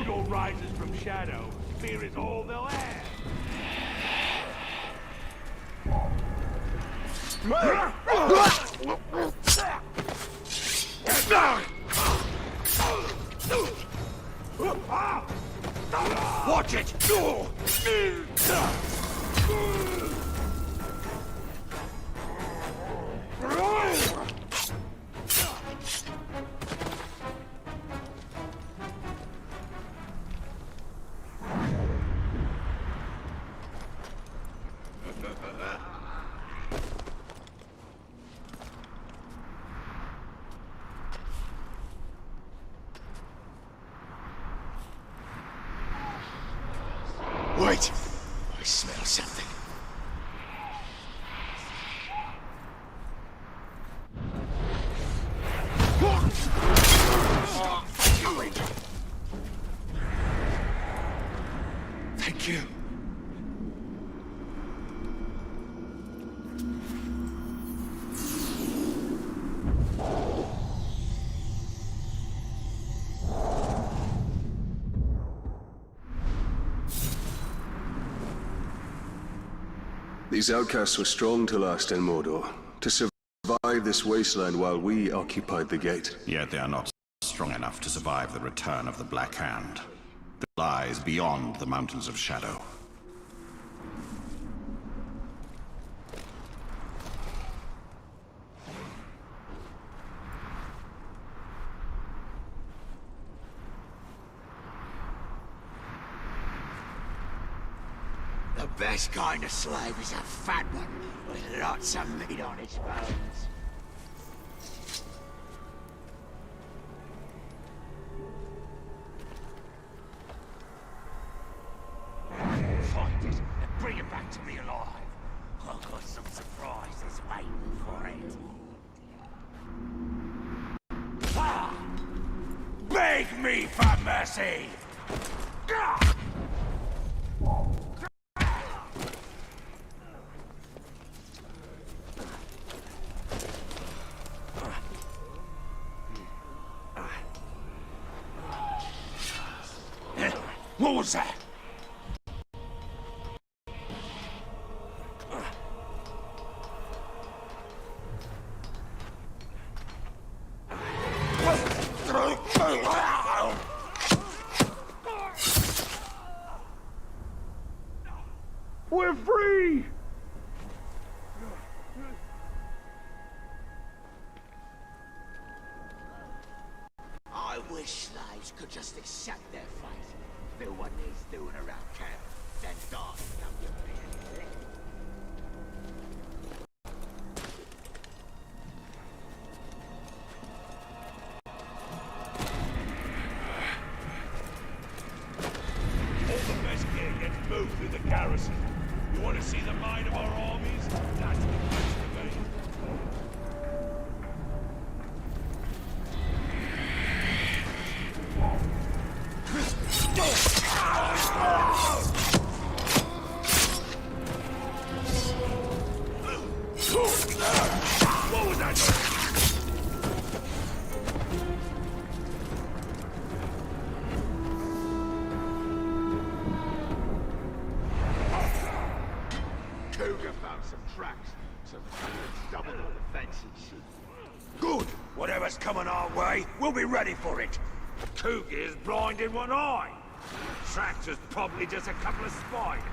evil rises from shadow. Fear is all they'll have. Watch it! Wait! I smell something. Thank you. These outcasts were strong to last in Mordor, to survive this wasteland while we occupied the gate. Yet they are not strong enough to survive the return of the Black Hand. That lies beyond the Mountains of Shadow. The best kind of slave is a fat one, with lots of meat on its bones. Find it and bring it back to me alive. I've got some surprises waiting for it. Ah! Beg me for mercy! Ah! What was that? We're free! I wish slaves could just accept their fate, do what needs doing around camp, then die without doing anything. All the best gear gets moved through the garrison. You want to see the might of our armies? That's the place to be. What was that? Cougar found some tracks, some doubled all the fences. Good! Whatever's coming our way, we'll be ready for it. Cougar's blind in one eye. Tracks was probably just a couple of spiders.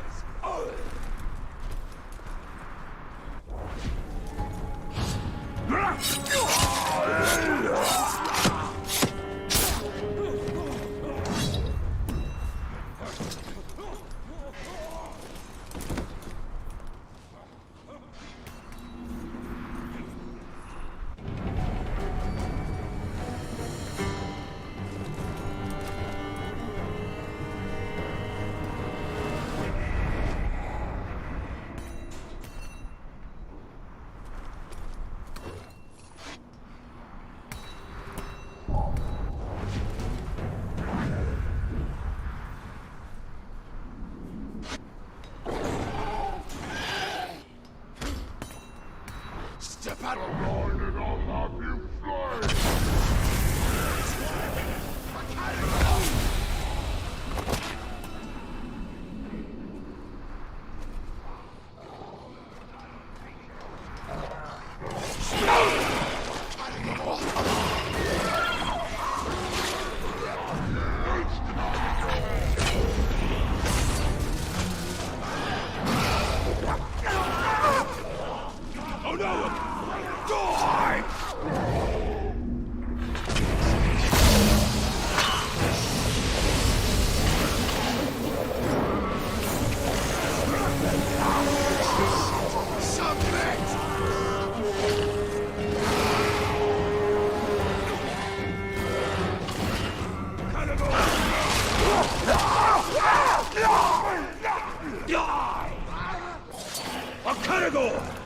go!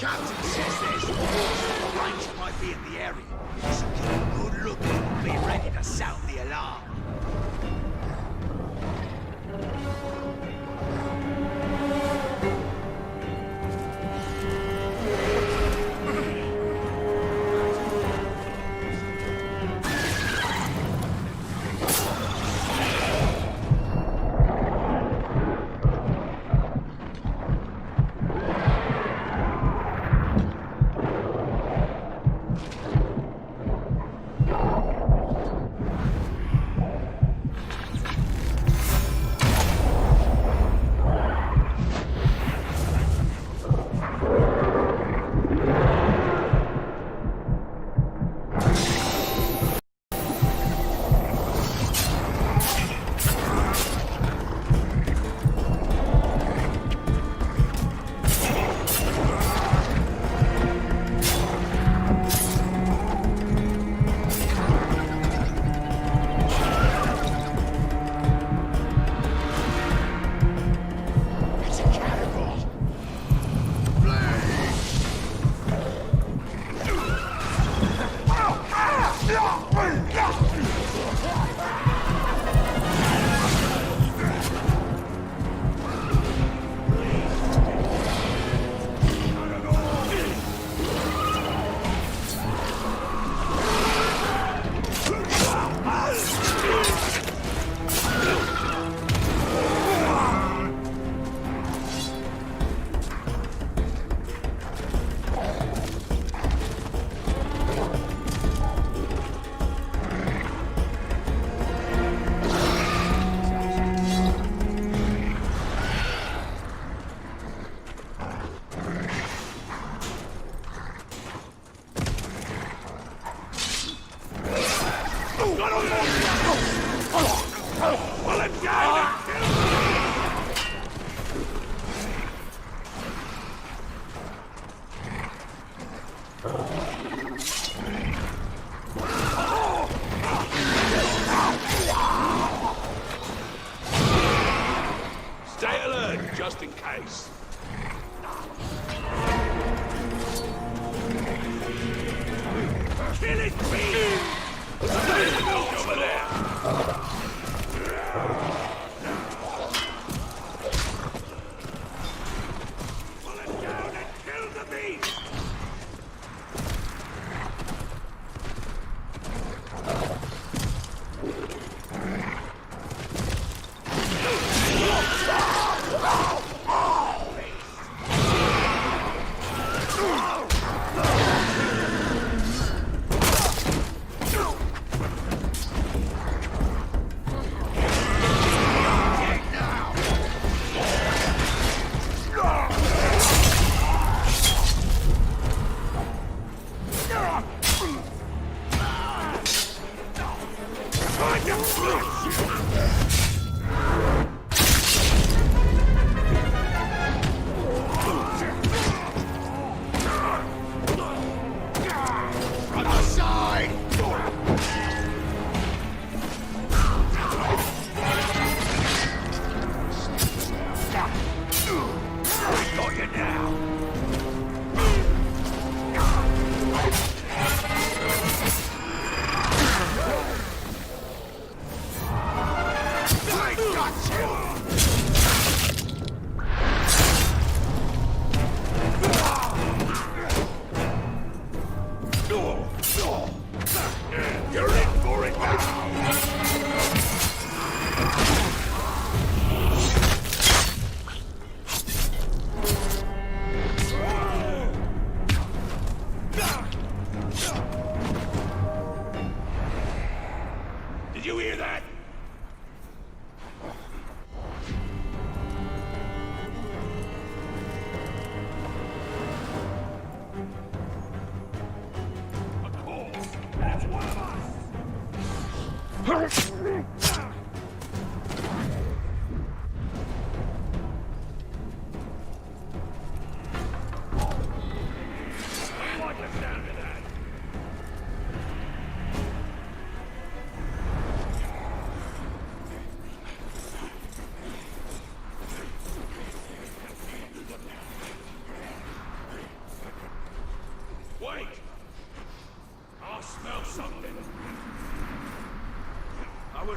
Captain says there's more Rangers might be in the area. So keep a good look and be ready to sound the alarm. Stay alert, just in case. Kill it, please! Stay over there! Pull it down and kill the beast!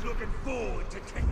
was looking forward to taking...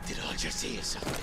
Did I just hear something?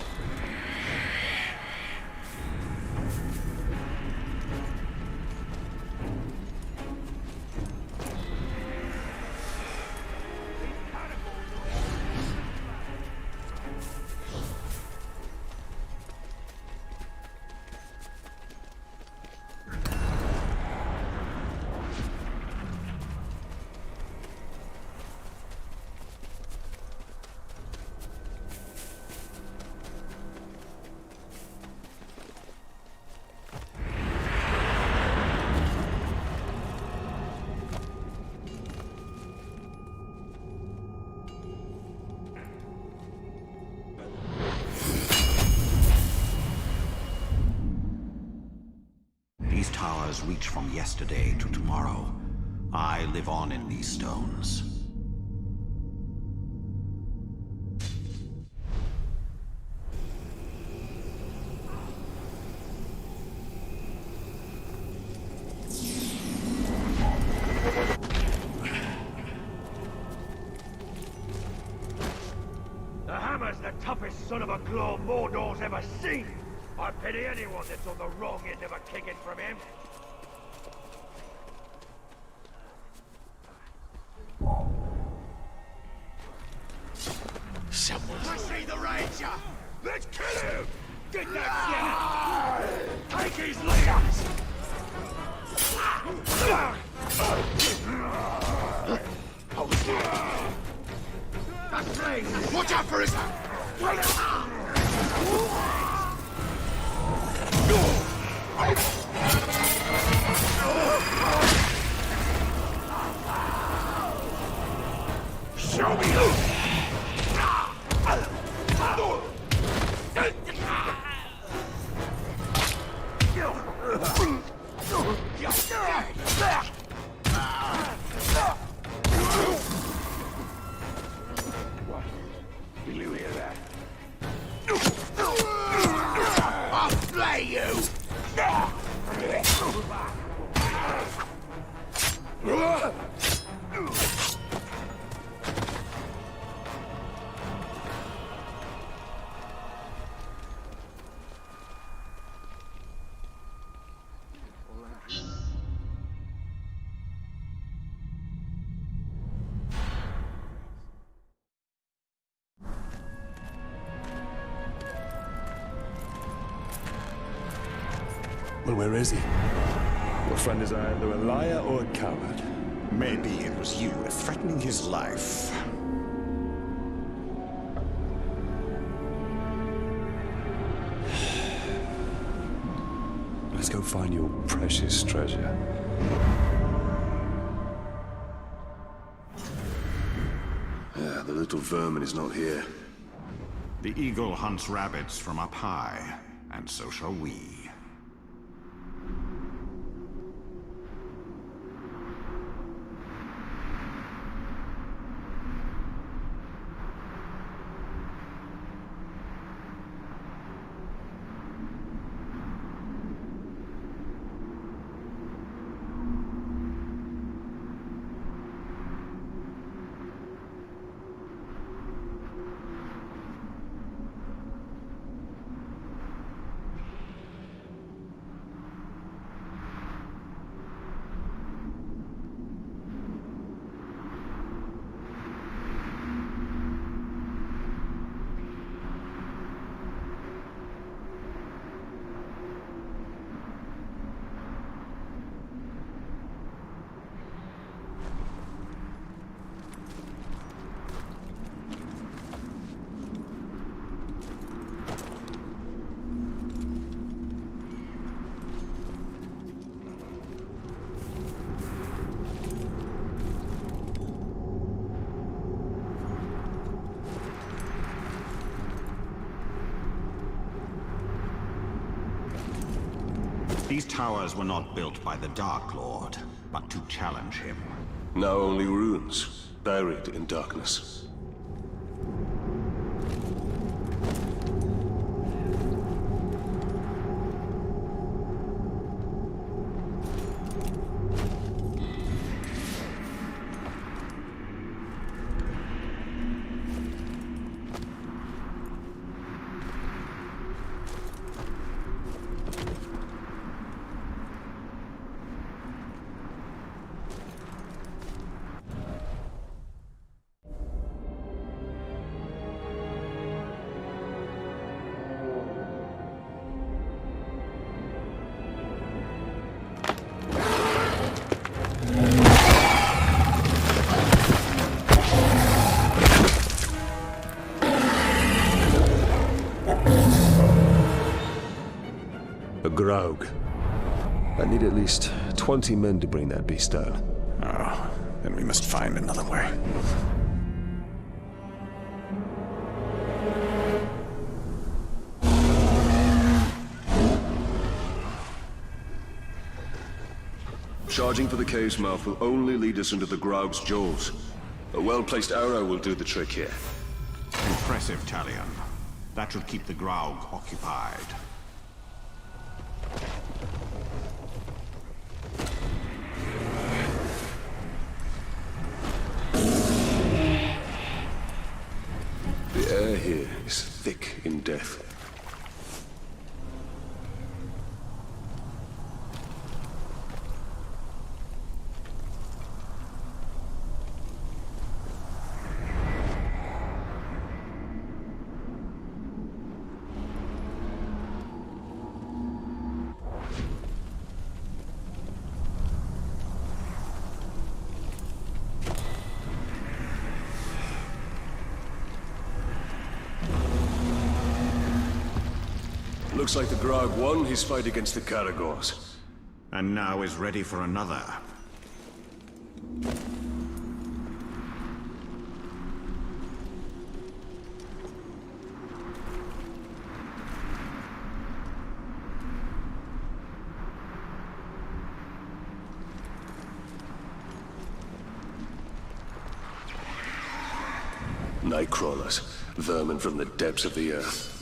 These towers reach from yesterday to tomorrow. I live on in these stones. The hammer's the toughest son of a claw Mordor's ever seen! I pity anyone that's on the wrong end of a kicking from him. Someone. I see the Ranger! Let's kill him! Get that shit! Take his leaders! Watch out for his... Show me who! Will you hear that? I'll flay you! Well, where is he? Your friend is either a liar or a coward. Maybe it was you threatening his life. Let's go find your precious treasure. Yeah, the little vermin is not here. The eagle hunts rabbits from up high, and so shall we. These towers were not built by the Dark Lord, but to challenge him. Now only ruins, buried in darkness. A Graug. I need at least 20 men to bring that beast down. Oh, then we must find another way. Charging for the cave's mouth will only lead us into the Graug's jaws. A well-placed arrow will do the trick here. Impressive, Talion. That should keep the Graug occupied. The air here is thick in death. Looks like the Graug won his fight against the Caragors. And now is ready for another. Nightcrawlers, vermin from the depths of the earth.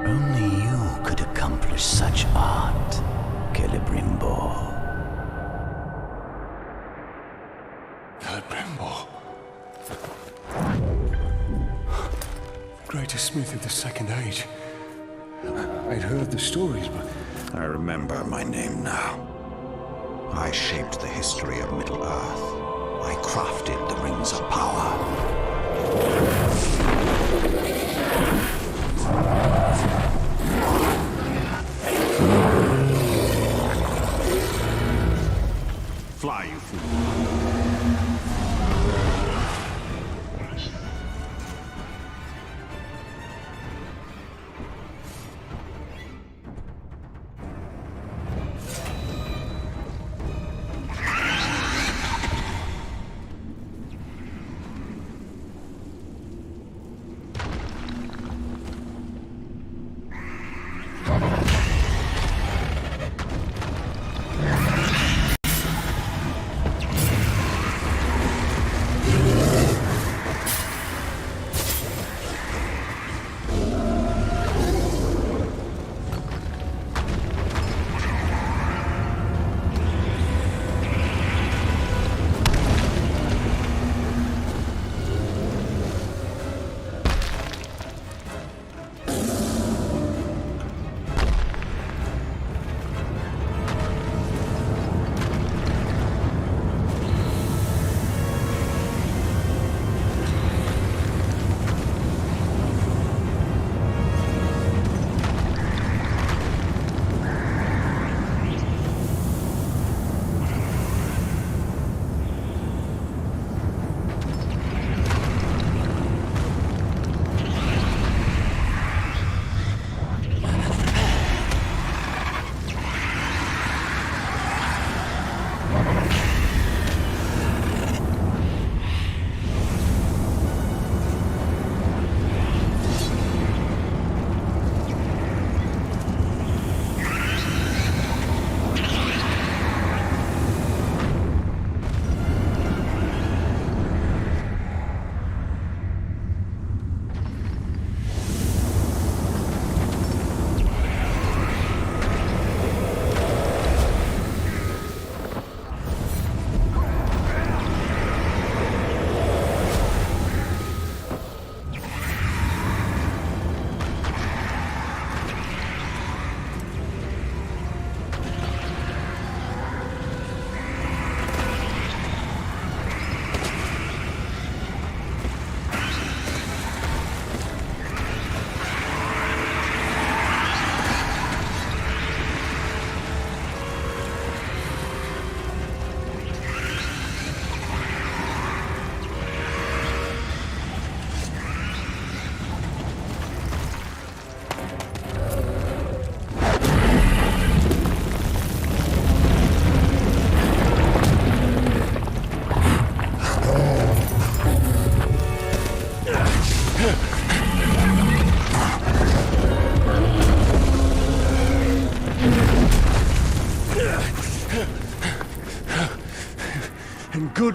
Only you could accomplish such art, Celebrimbor. Celebrimbor. Greatest smith of the Second Age. I'd heard the stories, but... I remember my name now. I shaped the history of Middle-earth. I crafted the Rings of Power. Fly, you fool.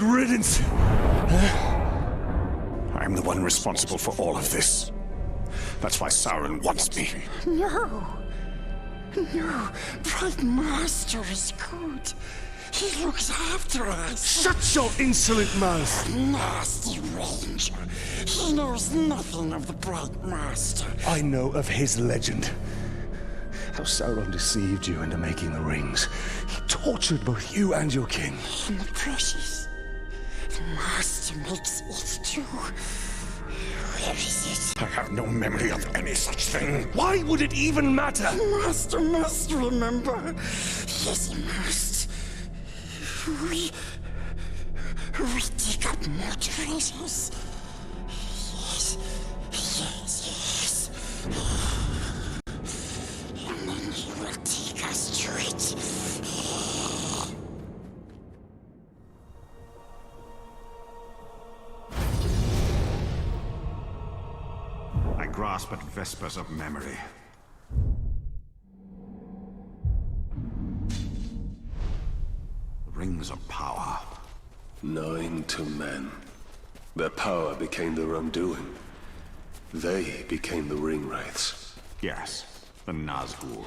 riddance! I'm the one responsible for all of this. That's why Sauron wants me. No. No. Bright Master is good. He looks after us. Shut your insolent mouth! Nasty Ranger. He knows nothing of the Bright Master. I know of his legend. How Sauron deceived you into making the rings. He tortured both you and your kin. And the precious. The Master makes it too. Where is it? I have no memory of any such thing. Why would it even matter? Master must remember. Yes, he must. We dig up more treasures. Yes, yes, yes. And then he will take us to it. I grasp at vespers of memory. Rings of power. 9 to men. Their power became their undoing. They became the ring wraiths. Yes, the Nazgul.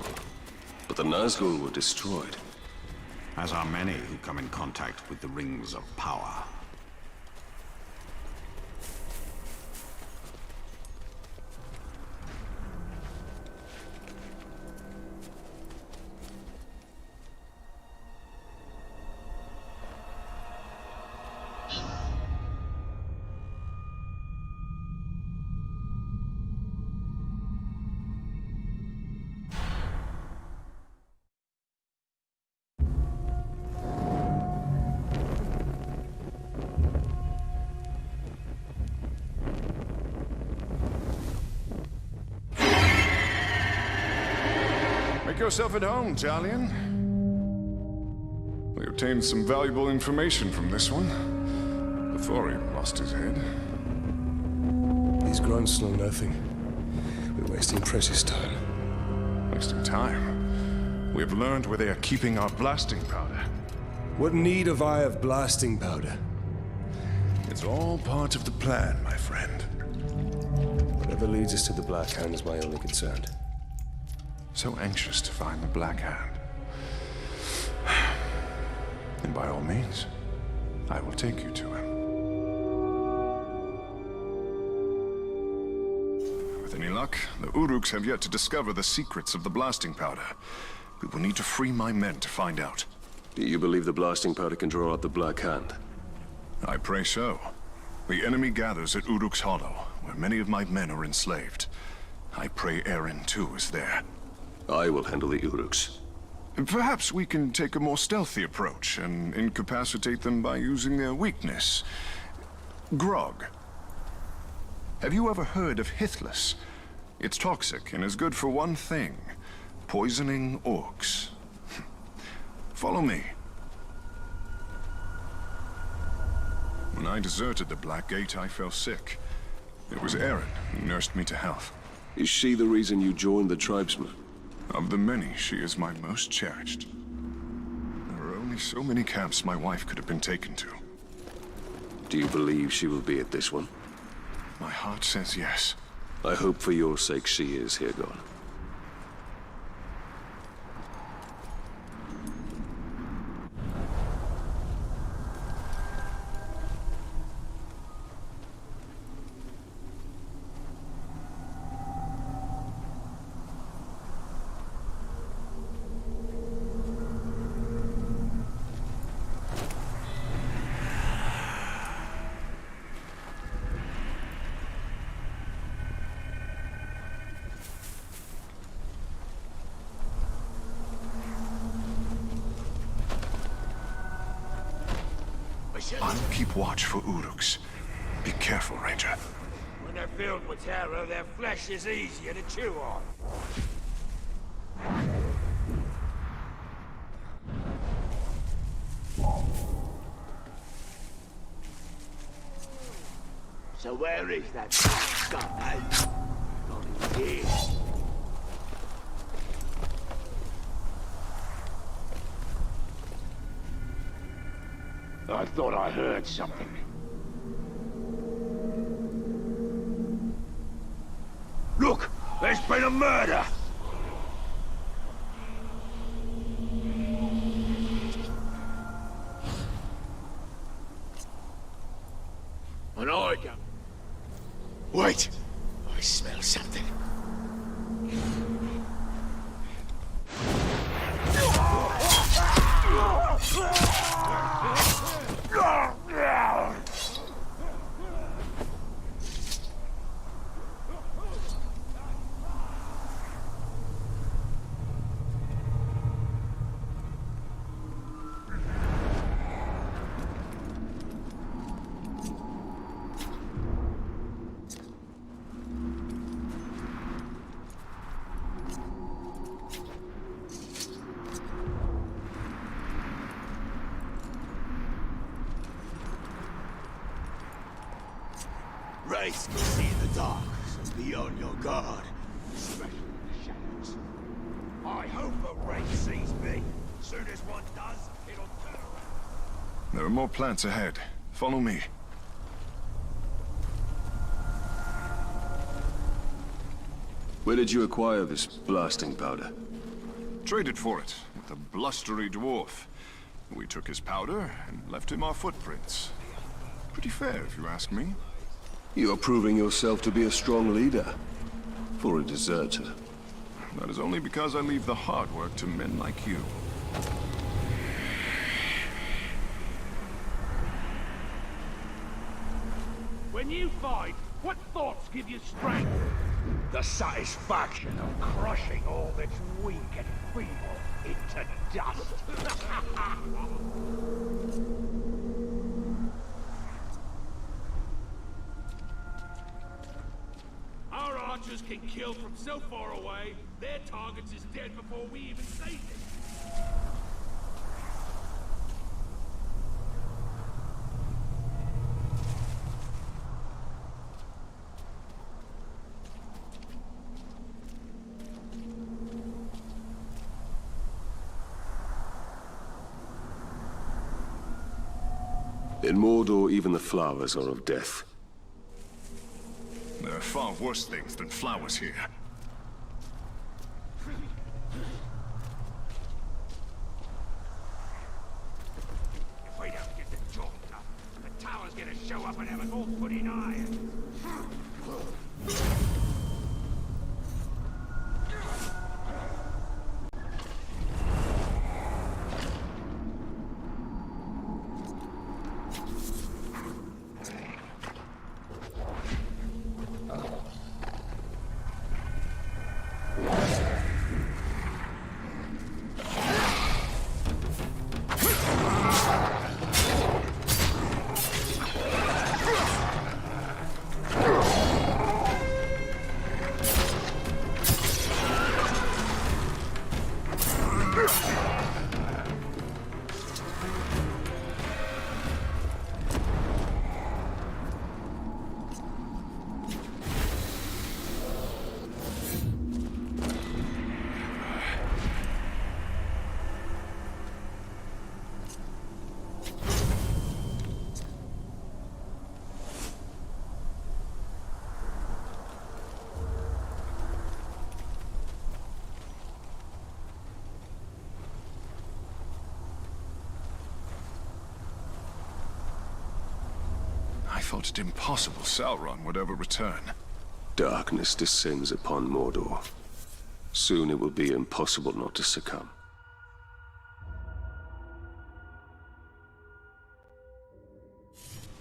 But the Nazgul were destroyed. As are many who come in contact with the rings of power. Make yourself at home, Talion. We obtained some valuable information from this one before he lost his head. These grunts know nothing. We're wasting precious time. Wasting time. We have learned where they are keeping our blasting powder. What need have I of blasting powder? It's all part of the plan, my friend. Whatever leads us to the Black Hand is my only concern. So anxious to find the Black Hand. And by all means, I will take you to him. With any luck, the Uruks have yet to discover the secrets of the blasting powder. We will need to free my men to find out. Do you believe the blasting powder can draw out the Black Hand? I pray so. The enemy gathers at Uruk's Hollow, where many of my men are enslaved. I pray Eren, too, is there. I will handle the Uruks. Perhaps we can take a more stealthy approach and incapacitate them by using their weakness. Grog. Have you ever heard of Hithless? It's toxic and is good for one thing: poisoning orcs. Follow me. When I deserted the Black Gate, I fell sick. It was Eren who nursed me to health. Is she the reason you joined the tribesmen? Of the many, she is my most cherished. There are only so many camps my wife could have been taken to. Do you believe she will be at this one? My heart says yes. I hope for your sake she is here, God. I'll keep watch for Uruks. Be careful, Ranger. When they're filled with terror, their flesh is easier to chew on. So where is that guy? Got his ears. I thought I heard something. Look! There's been a murder! And I go... Wait! I smell something. Wraiths can see in the dark, so be on your guard. Especially in the shadows. I hope a wraith sees me. Soon as one does, it'll turn around. There are more plants ahead. Follow me. Where did you acquire this blasting powder? Traded for it with a blustery dwarf. We took his powder and left him our footprints. Pretty fair, if you ask me. You are proving yourself to be a strong leader. For a deserter. That is only because I leave the hard work to men like you. When you fight, what thoughts give you strength? The satisfaction of crushing all that's weak and feeble into dust. Our archers can kill from so far away, their targets is dead before we even say it. In Mordor, even the flowers are of death. There are far worse things than flowers here. If we don't get the job done, the tower's gonna show up and have us all put in iron. I thought it impossible Sauron would ever return. Darkness descends upon Mordor. Soon it will be impossible not to succumb.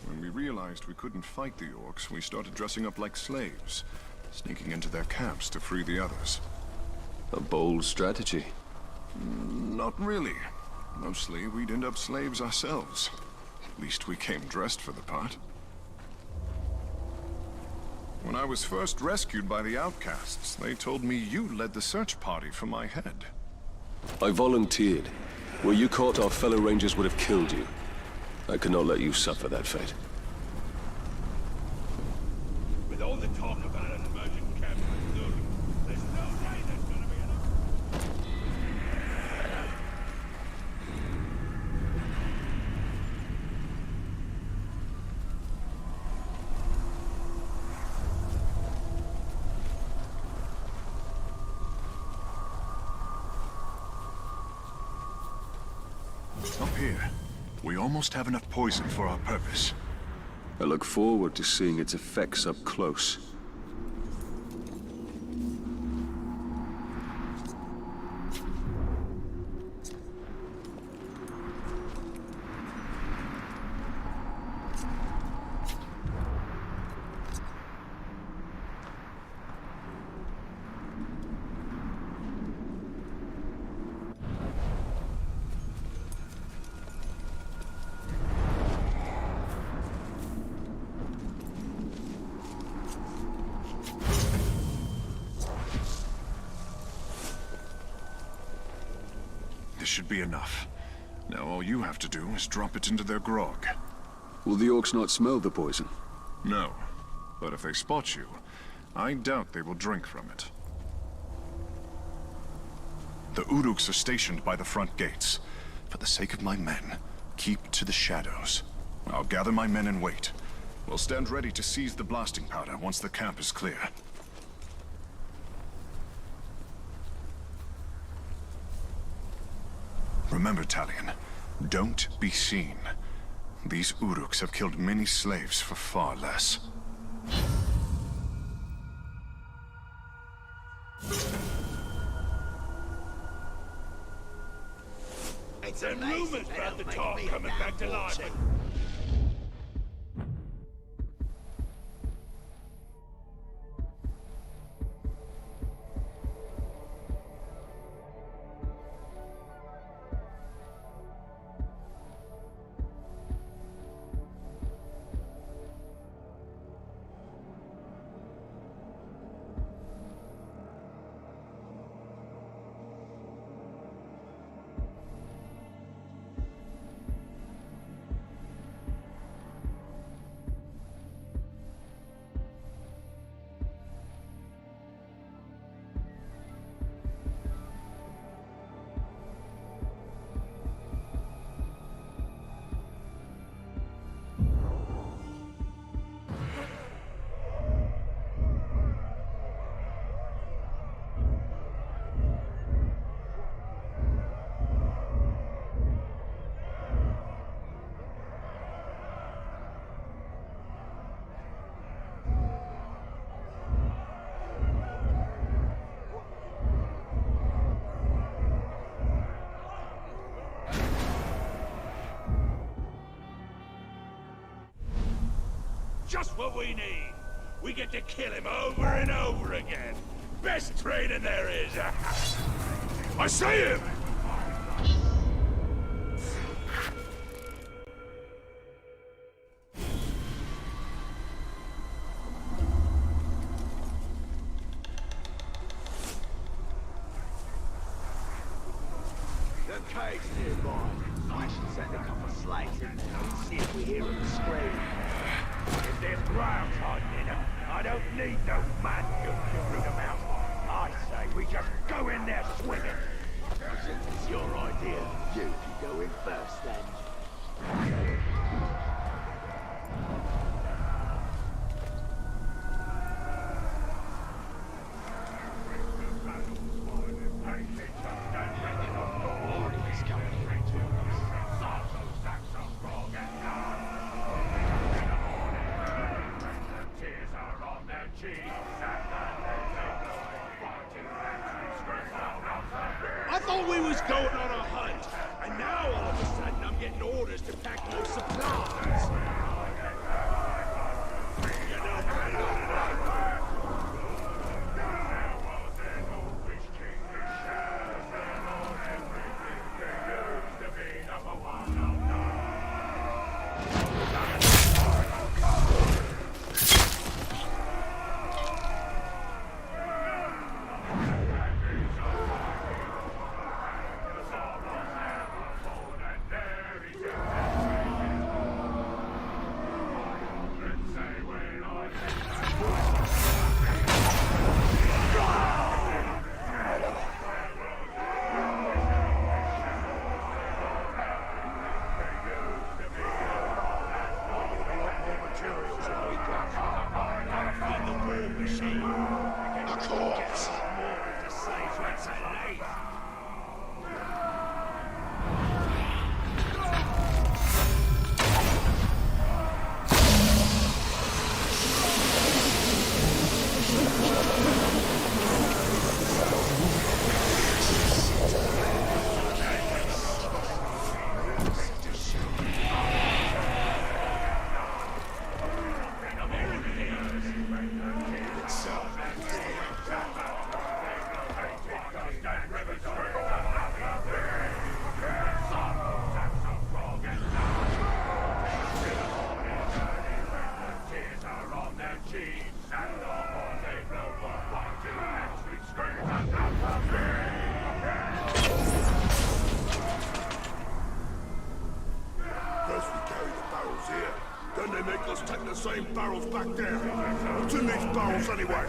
When we realized we couldn't fight the orcs, we started dressing up like slaves, sneaking into their camps to free the others. A bold strategy. Not really. Mostly, we'd end up slaves ourselves. At least we came dressed for the part. When I was first rescued by the outcasts, they told me you led the search party for my head. I volunteered. Were you caught, our fellow rangers would have killed you. I could not let you suffer that fate. With all the talk about an emergent camp in Missouri, there's no way there's gonna be enough. Up here, we almost have enough poison for our purpose. I look forward to seeing its effects up close. This should be enough. Now all you have to do is drop it into their grog. Will the orcs not smell the poison? No. But if they spot you, I doubt they will drink from it. The Uruks are stationed by the front gates. For the sake of my men, keep to the shadows. I'll gather my men and wait. We'll stand ready to seize the blasting powder once the camp is clear. Remember, Talion, don't be seen. These Uruks have killed many slaves for far less. It's There are amazing rumors they about the don't make top me coming back to damn life. water. Just what we need. We get to kill him over and over again. Best training there is. I see him! The cave's nearby. I should send a couple of slaves in there and see if we hear them scream. If there's grounds hiding in them, I don't need no man to root them out. I say we just go in there swinging. Since it's your idea, you can go in first then. Warning is coming in. I thought we was going on a hunt, and now all of a sudden I'm getting orders to pack no supplies. You know better than I. they make us take the same barrels back there? What's in these barrels anyway?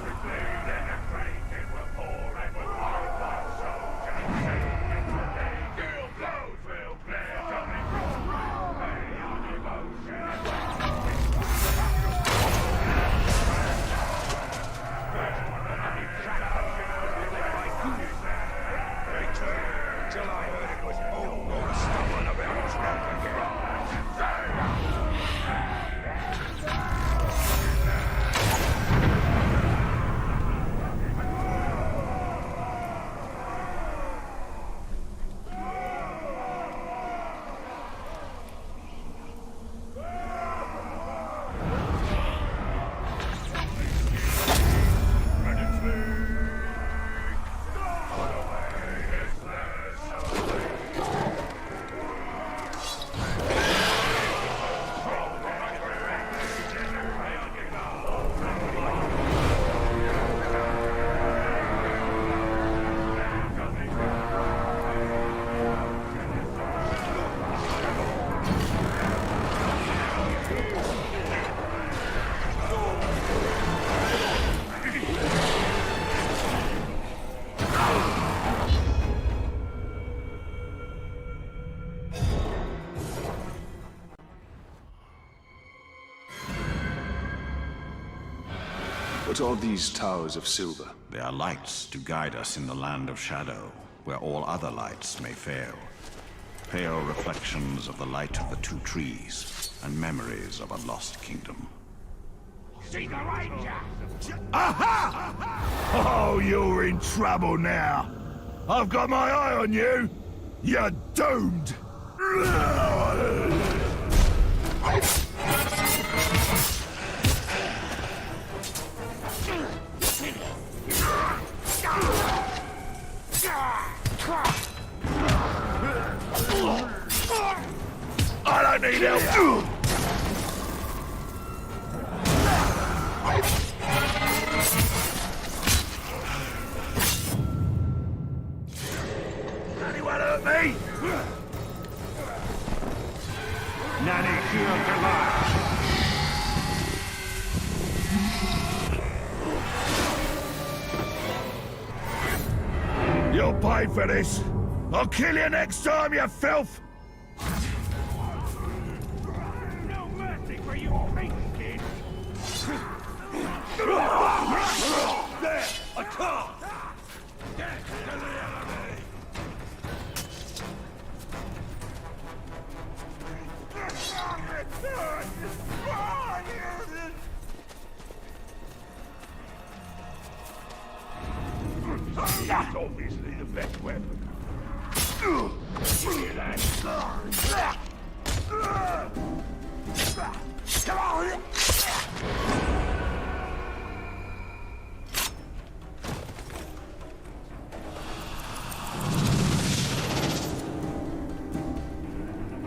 What are these towers of silver? They are lights to guide us in the land of shadow, where all other lights may fail. Pale reflections of the light of the two trees, and memories of a lost kingdom. See the ranger! Aha! Oh, you're in trouble now. I've got my eye on you. You're doomed. I don't need help. Anyone hurt me? Nanny killed Goliath. You'll pay for this. I'll kill you next time, you filth. No mercy for you, pink kid. There, a car. Get to the enemy. That's obviously the best weapon. Give me that. Come on!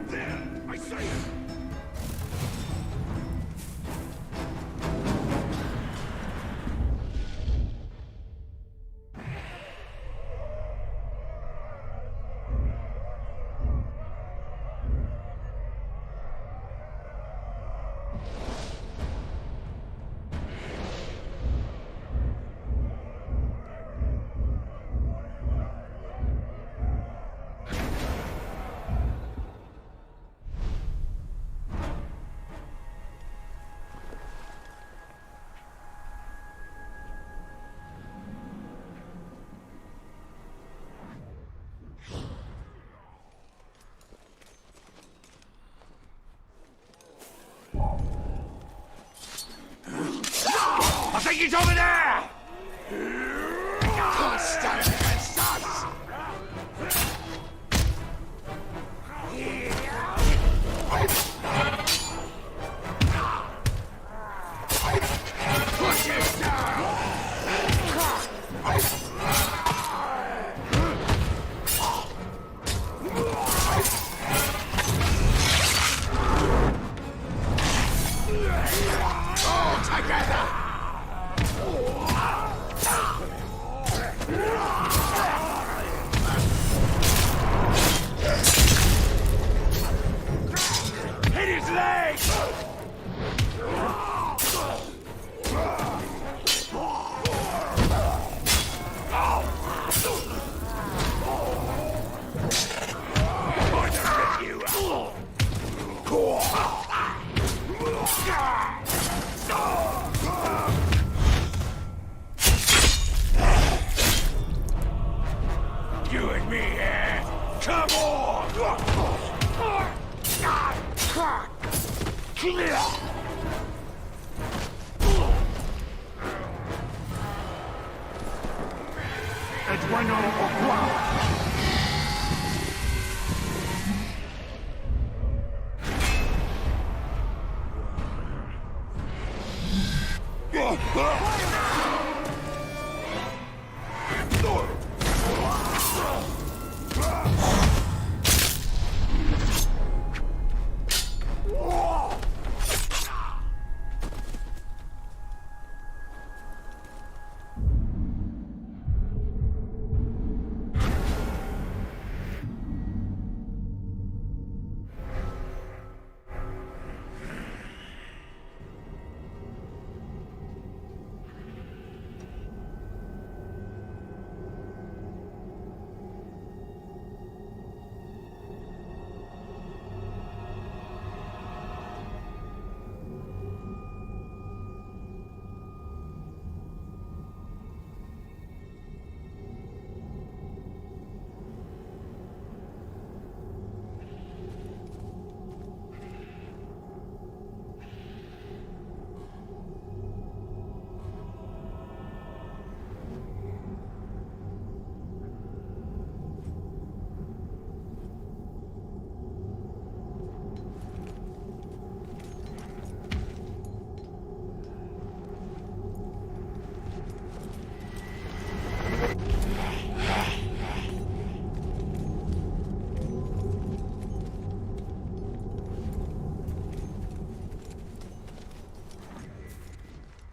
There, I say it. I think he's over there! Can't stand against us! Push it down! All together! Hit his leg! You and me, eh? Come on! Es bueno o cual.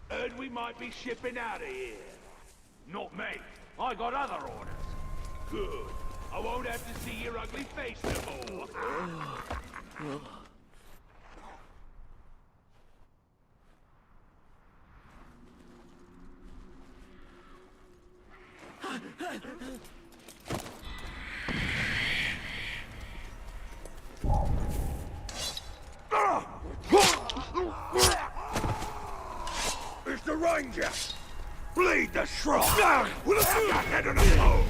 Heard we might be shipping out of here. Not me. I got other orders. Good. I won't have to see your ugly face no more. It's the Ranger! Bleed the shrub! With a head on a pole!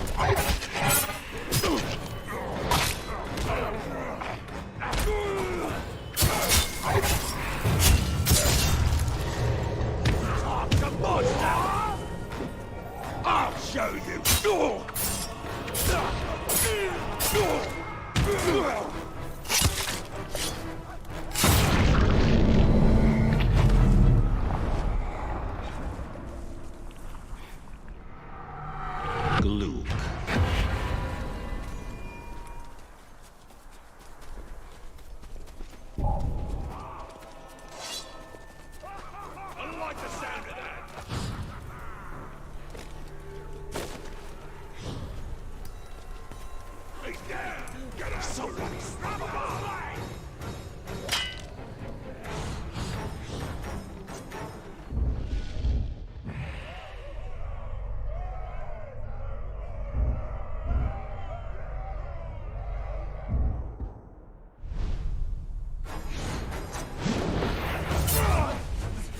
Come on now! I'll show you! Luke. I don't like the sound of that! He's down! Get out! Somebody stop him!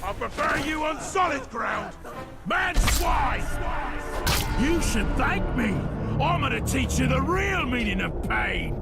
I prefer you on solid ground! Man swine! You should thank me. I'm gonna teach you the real meaning of pain.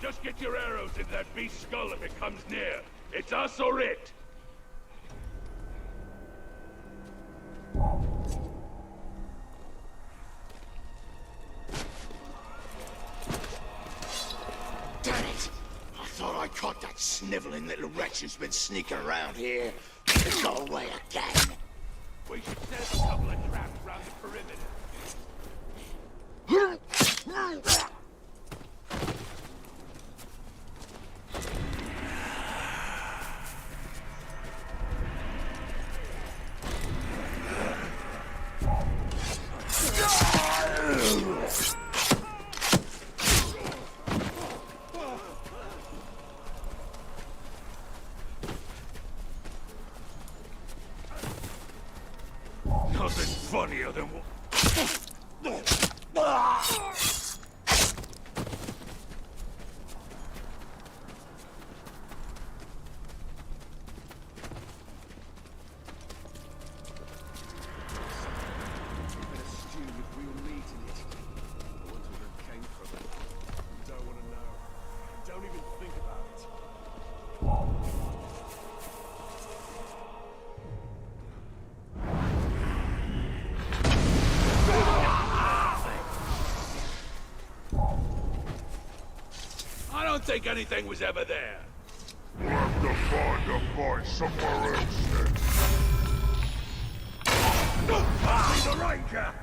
just get your arrows into that beast's skull if it comes near. It's us or it. Damn it! I thought I caught that sniveling little wretch who's been sneaking around here. Go away again. We should set a couple of traps around the perimeter. Nothing funnier than what... I don't think anything was ever there. We'll have to find a fight somewhere else then. Ah, the Ranger!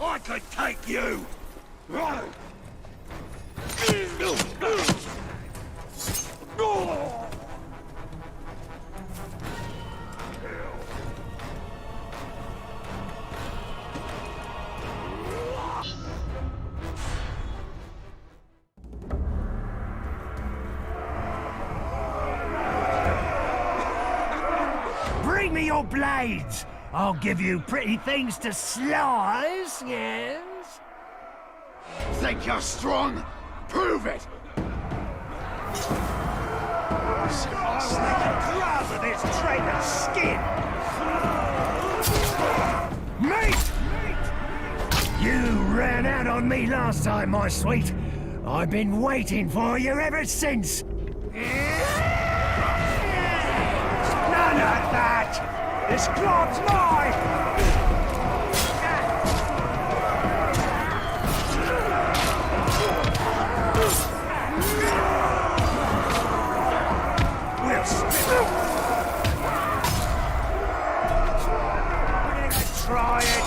I could take you! Bring me your blades! I'll give you pretty things to slice, yes? Think you're strong? Prove it! Grab of this traitor's skin! Mate! You ran out on me last time, my sweet. I've been waiting for you ever since. None of that! This club's mine! We'll spin. Try it!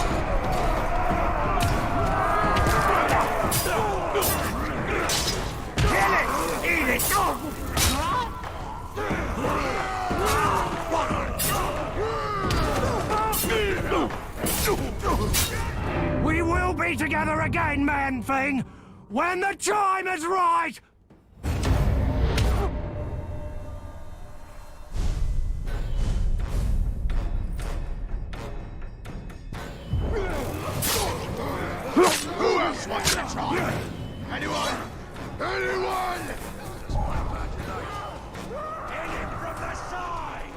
Kill it! Eat it! We will be together again, man-thing, when the time is right! Who else wants to try? Anyone? Anyone? Hit it from the side!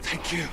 Thank you.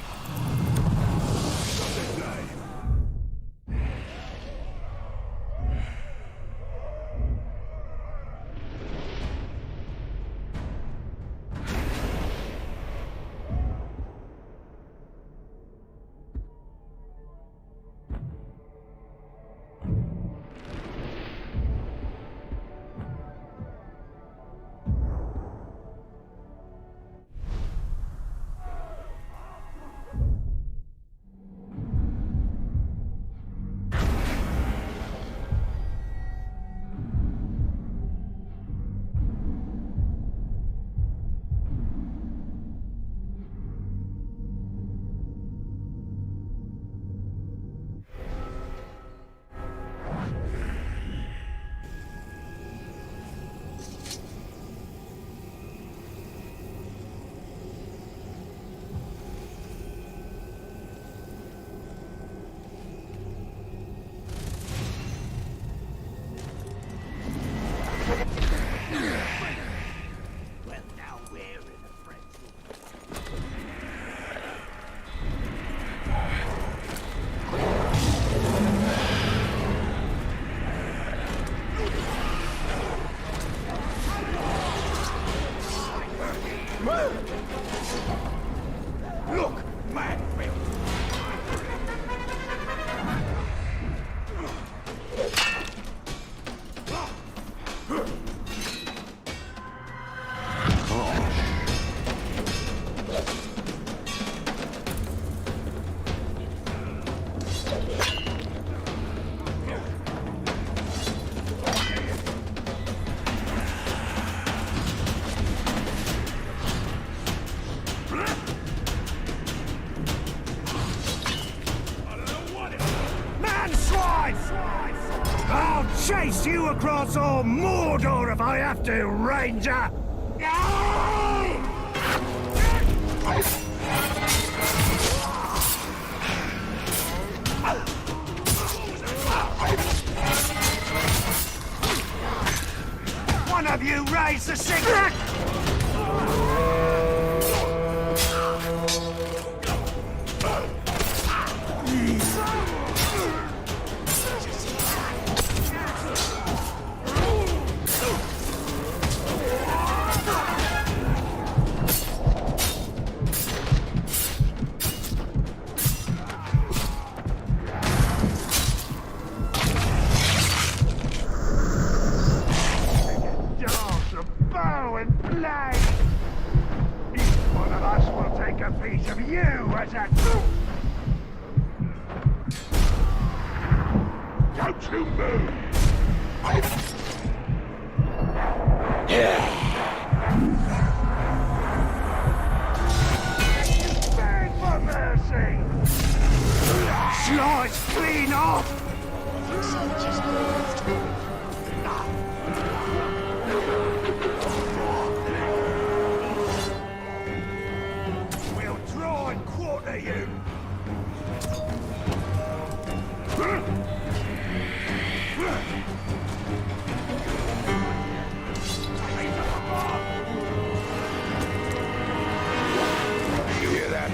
I'll chase you across all Mordor if I have to, Ranger! One of you raise the cigarette! Slice clean off! We'll try and quarter you! You hear that?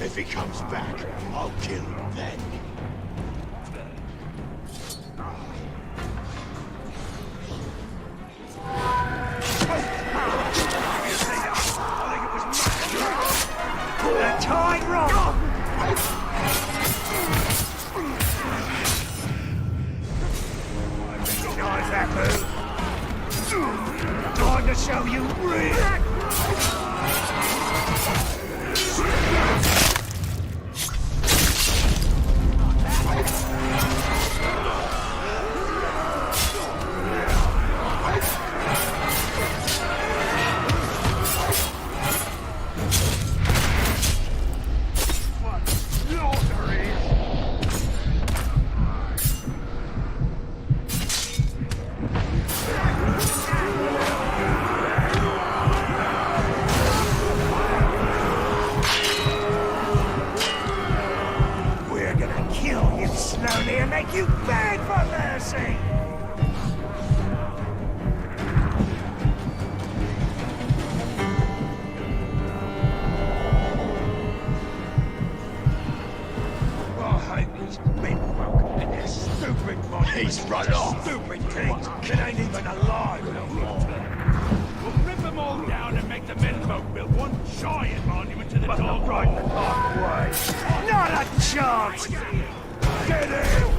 If he comes back, I'll kill him then. The tide rock! Recognize that move? Time to show you real! Slowly and make you beg for mercy! I hate these men folk and their stupid money. He's run off. Stupid king! It ain't even alive no more! We'll rip them all down and make the menfolk build one giant monument to the dog. Right the fuck way! Not a chance! Get in!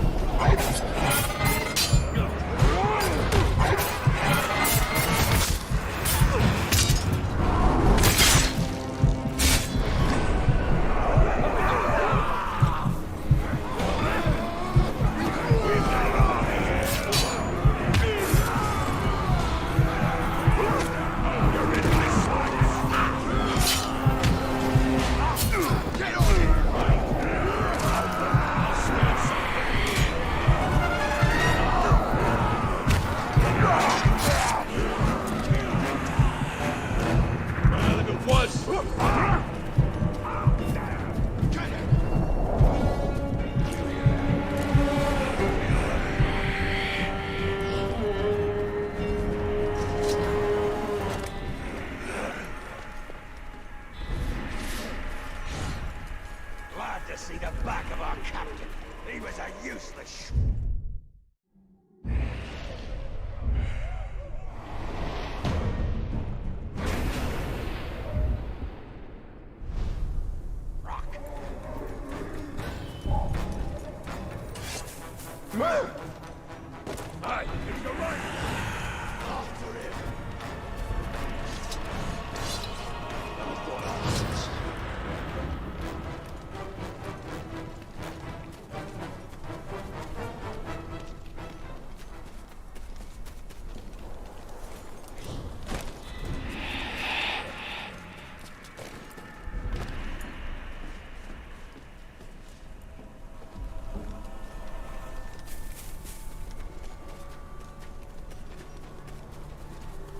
To see the back of our captain. He was a useless rock. Hey, it's the right. After him.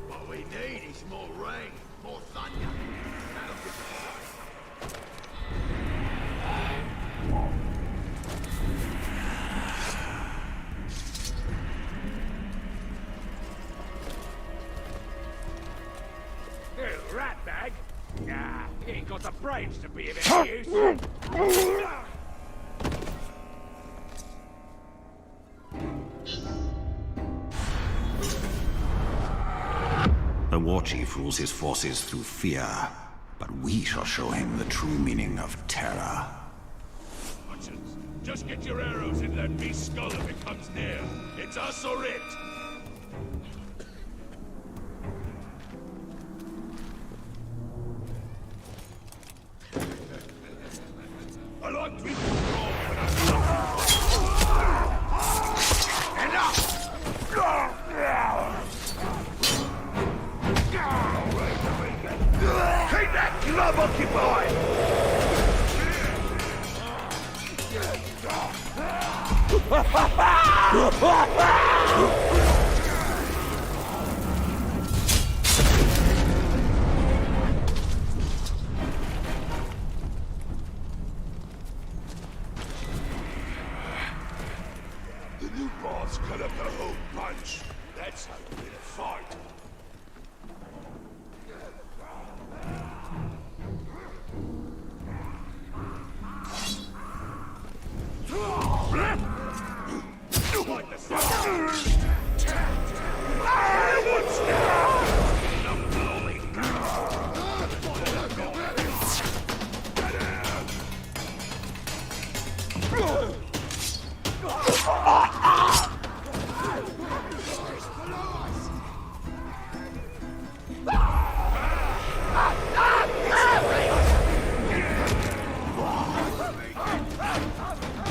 What we need is more rain, more thunder. That'll give us Little rat bag. Nah, he ain't got the brains to be of any use. The war chief rules his forces through fear, but we shall show him the true meaning of terror. Nonsense. Just get your arrows in that beast's skull if it comes near. It's us or it. I like to be strong when I'm enough! keep that glove occupied! The new boss cut up the whole bunch. That's how you win a fight. Like the sun. What's now? The blowing.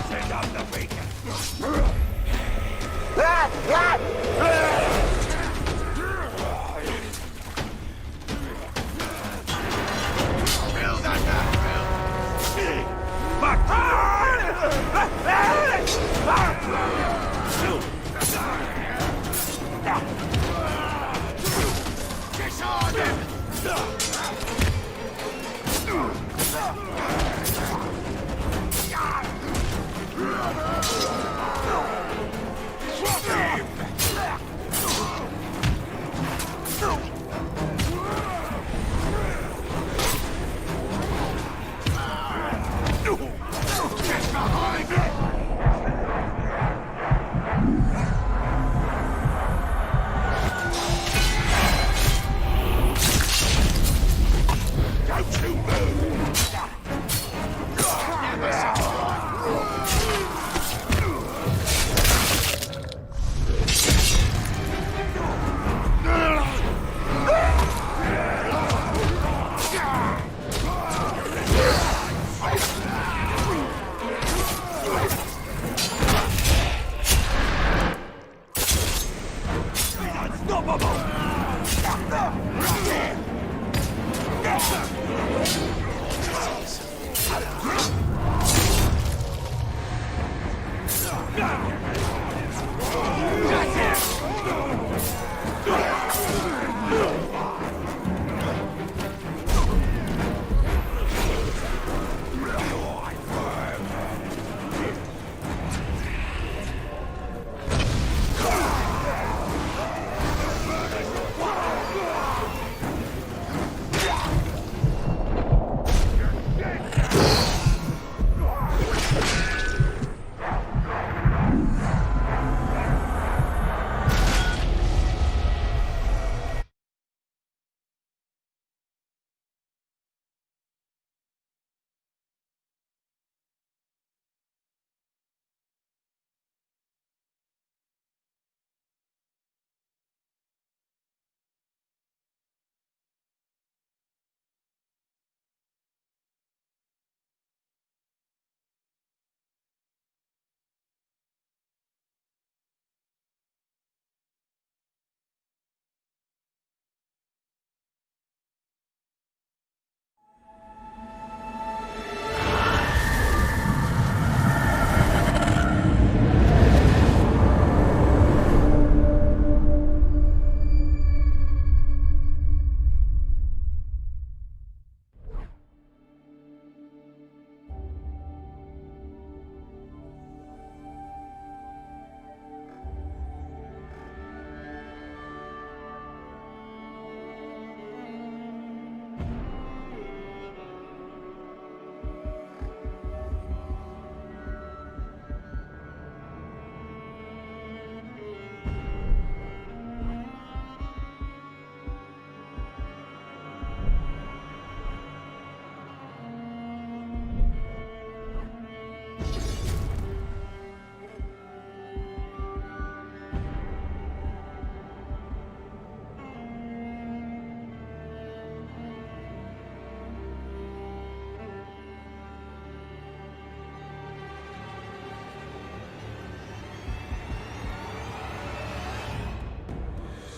Send out the beacon.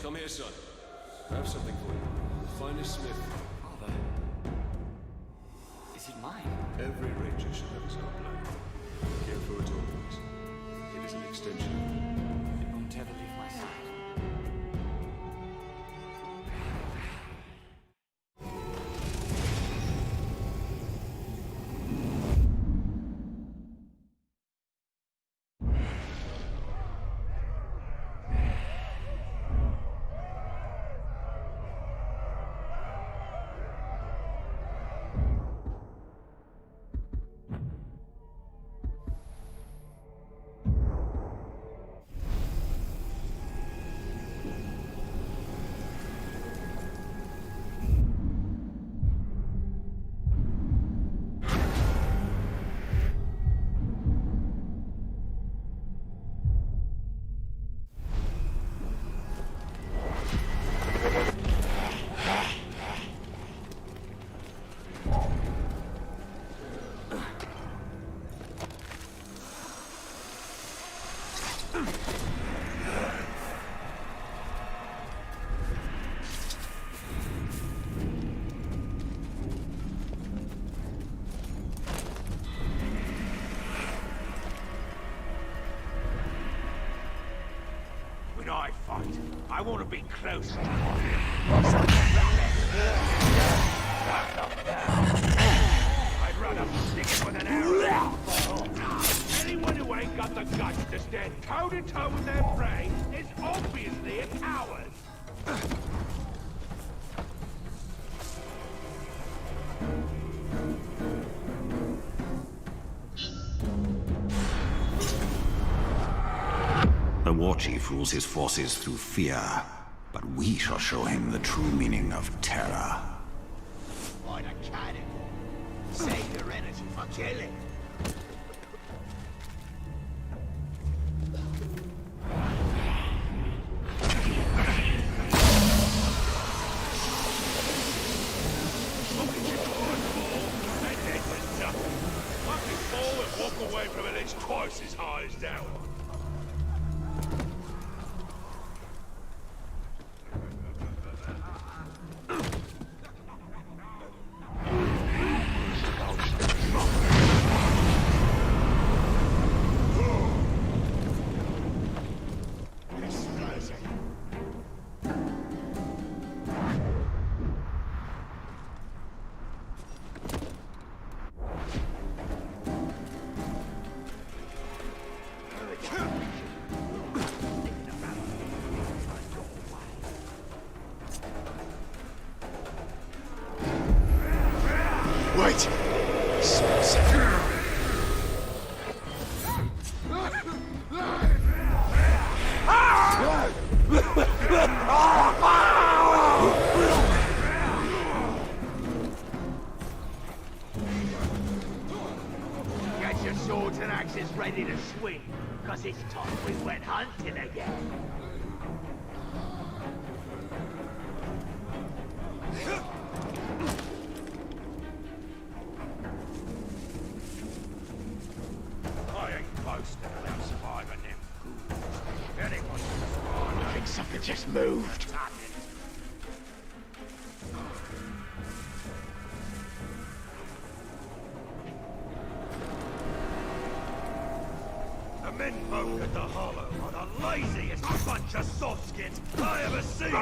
Come here, son. I have something for you. The finest smith. Father. Is it mine? Every ranger should have his own blade. Care for it always. It is an extension of you. It won't ever leave my side. When I fight, I want to be close to I'd rather stick it with an arrow. Anyone who ain't got the guts to stand toe-to-toe with their prey is obviously a coward. The war chief rules his forces through fear, but we shall show him the true meaning of terror. By the cannon. Save your energy for killing. Fucking fall and walk away from it, it's twice as high as down. This time we went hunting again. I ain't boasting about surviving them ghouls. Anyone can survive. I think something just moved. The menfolk at the Hollow are the laziest bunch of softskins I ever seen!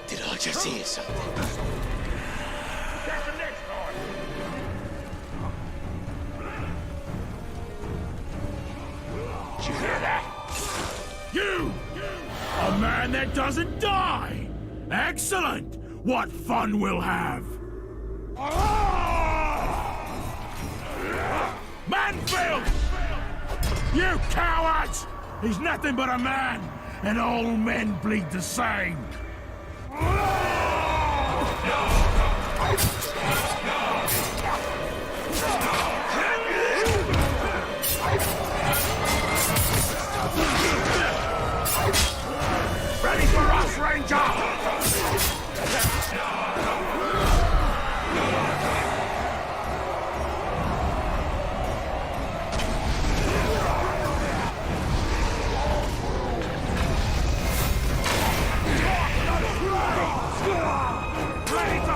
Did I just hear something? Catch them next time. Did you hear that? You! A man that doesn't die! Excellent! What fun we'll have! Manfield! You cowards! He's nothing but a man, and all men bleed the same. Ready for us, Ranger! Ready to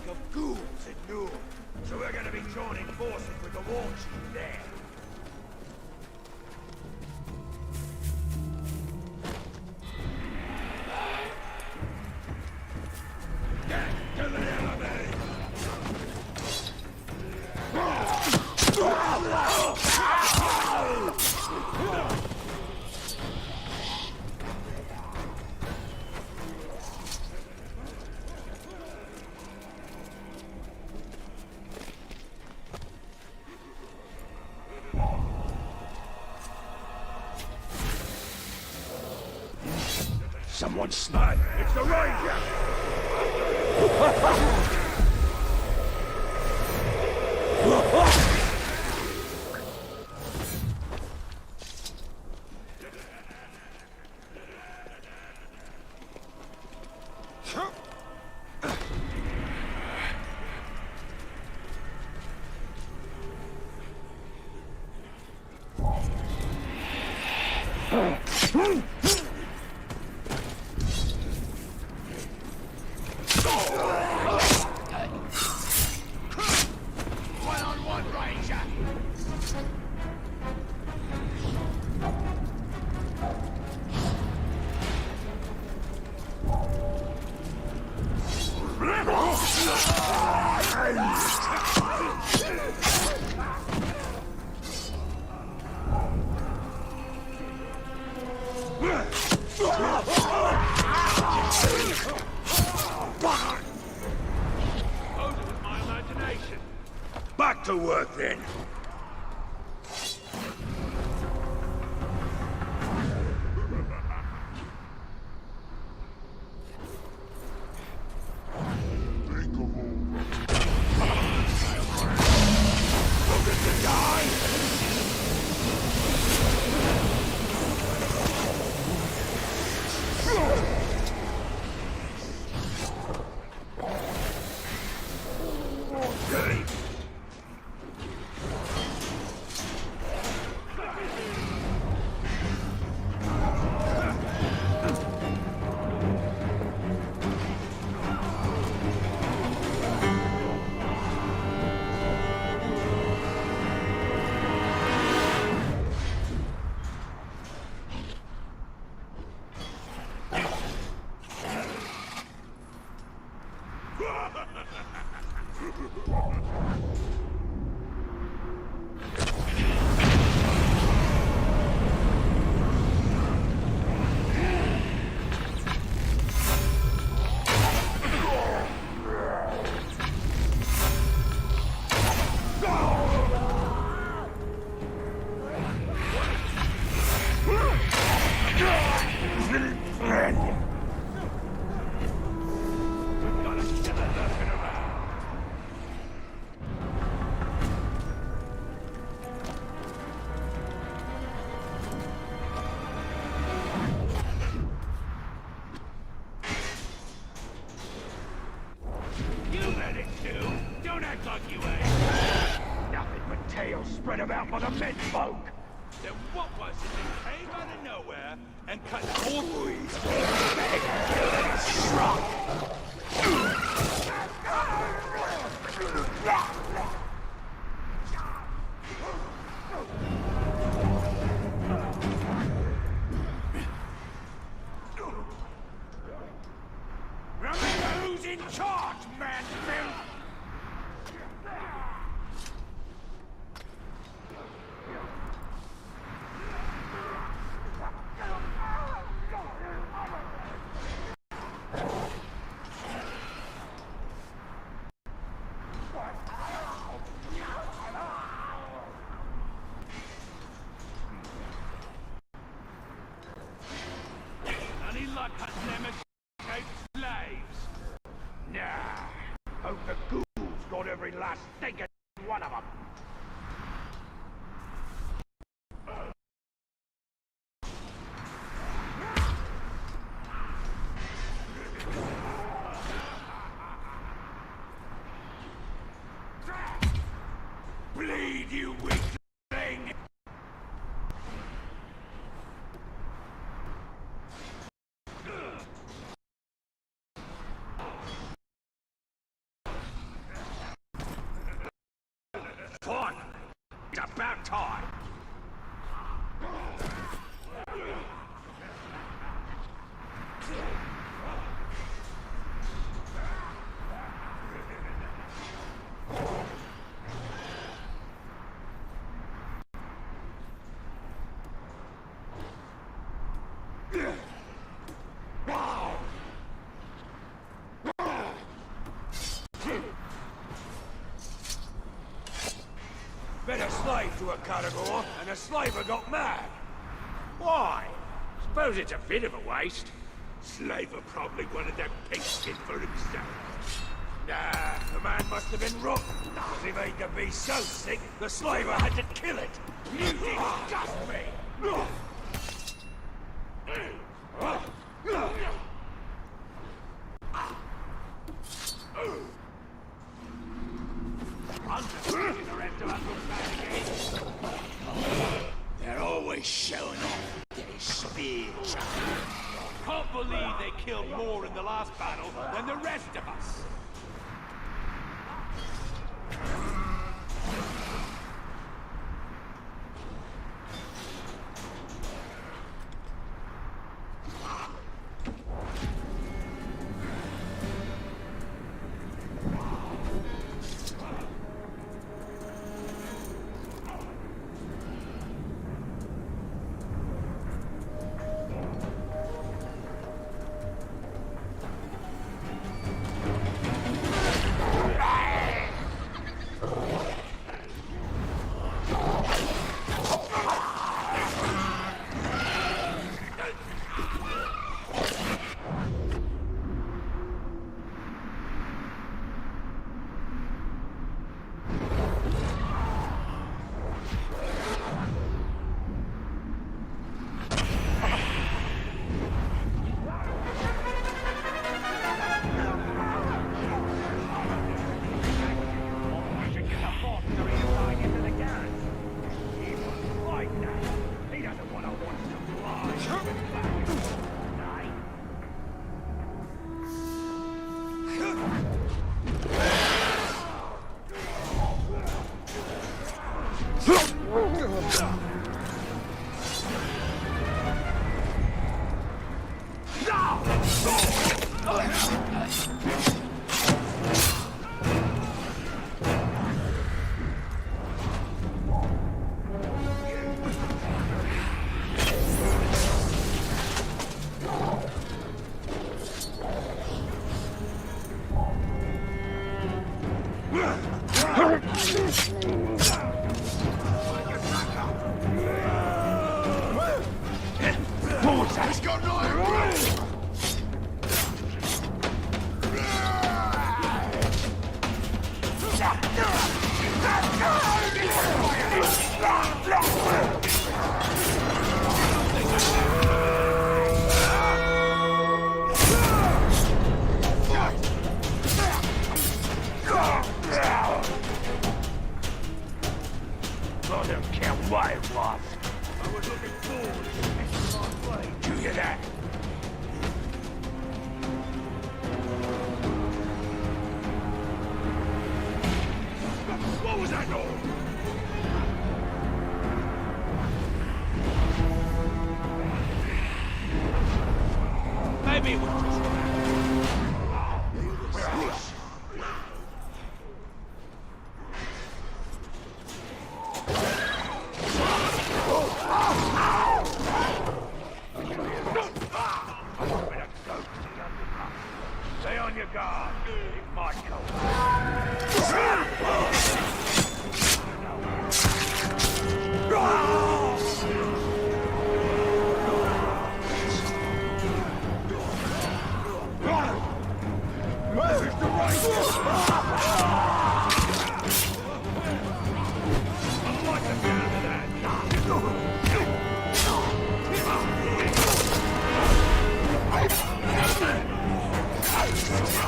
of ghouls in Noor. So we're gonna be joining forces with the war chief there. Get to the enemy! Someone snipe! It's the Ranger! One-on-one, Ranger! My imagination. Back to work then. Spread about by the menfolk. Then what was it that came out of nowhere and cut all breeds? Remember who's in charge, Mansfield! Any luck hunting them escaped slaves? Nah. Hope the ghouls got every last stinking one of them. Bleed, you weakling! to a carnivore, and a slaver got mad. Why? Suppose it's a bit of a waste. Slaver probably wanted that pig skin for himself. Nah, the man must have been rotten, because he made the beast so sick, the slaver had to kill it. You disgust me! I'm just thinking the rest of us look bad again. They're always showing off their spear charm. Can't believe they killed more in the last battle than the rest of us. I don't care what it was. I was looking forward to making my blade. Do you hear that? What was that noise? Maybe it was just where are we? Stay on your guard. It might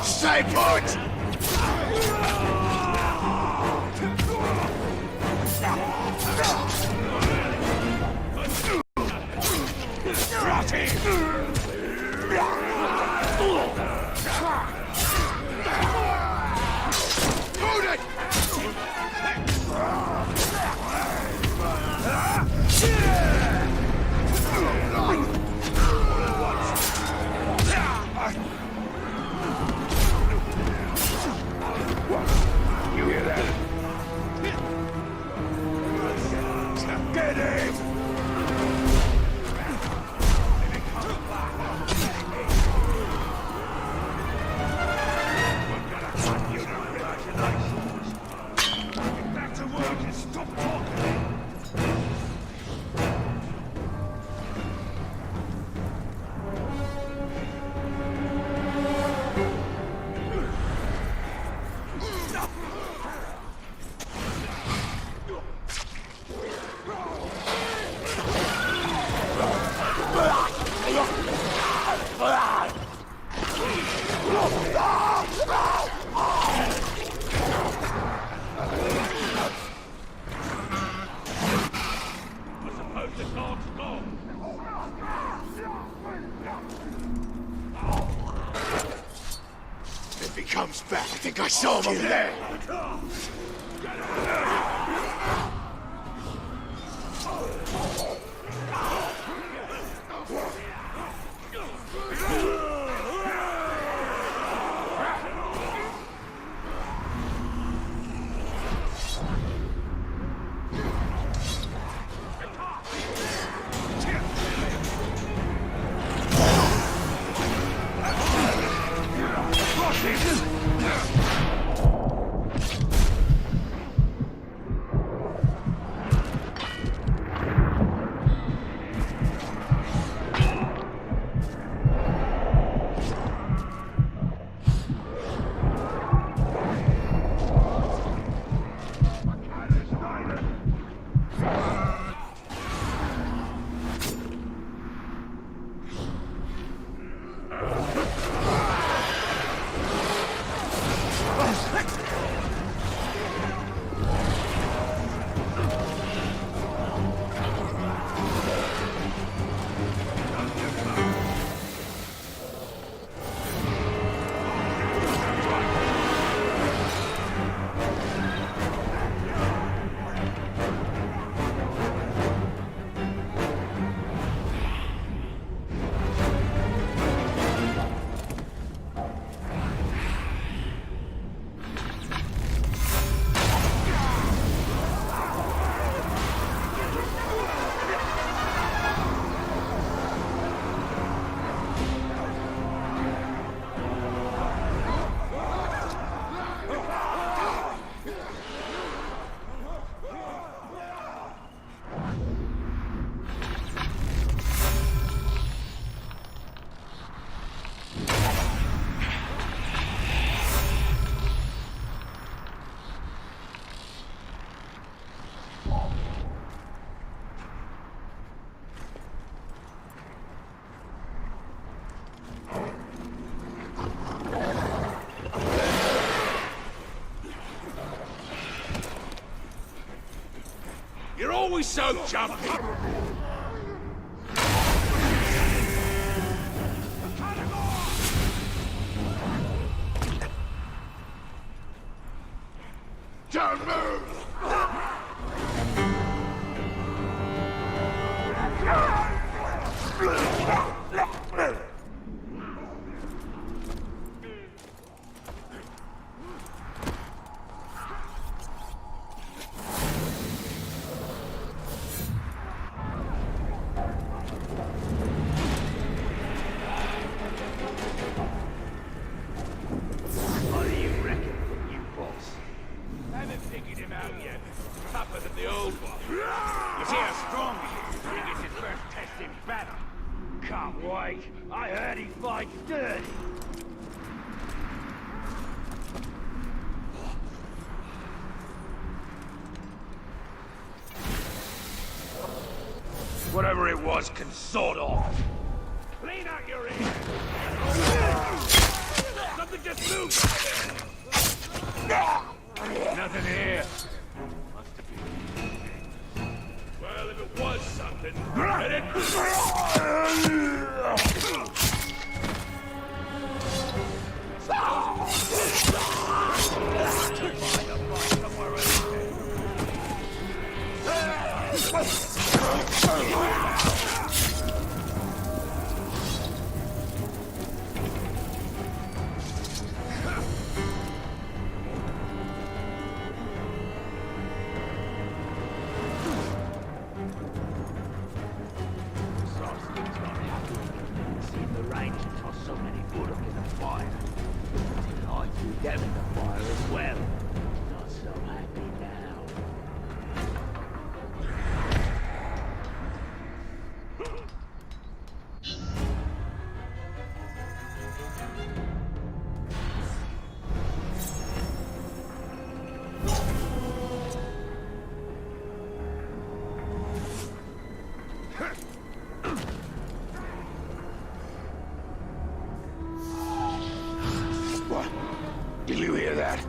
Stay put! You hear that? Get him! We're gonna suppose the dog's gone. If he comes back, I think I saw him over there. You're always so jumpy. Don't move! What do you reckon, you boss? Haven't figured him out yet. Tougher than the old one. You see how strong he is when he gets his first test in battle. Can't wait. I heard he fights dirty. Whatever it was can sort off. Lean out your ear. Something just moved by there. Nothing here. Must have been. Well, if it was something, then it... Seen the range toss so many bullock in the fire. I threw them in the fire as well. Not so happy now. Did you hear that?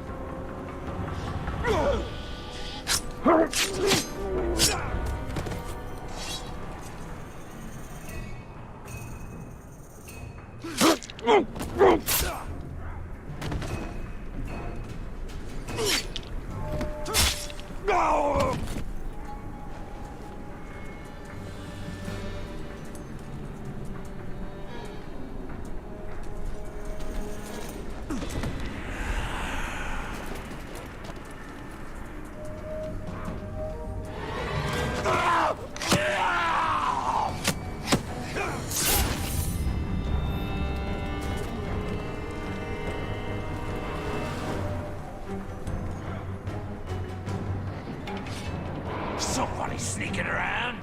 Somebody sneaking around?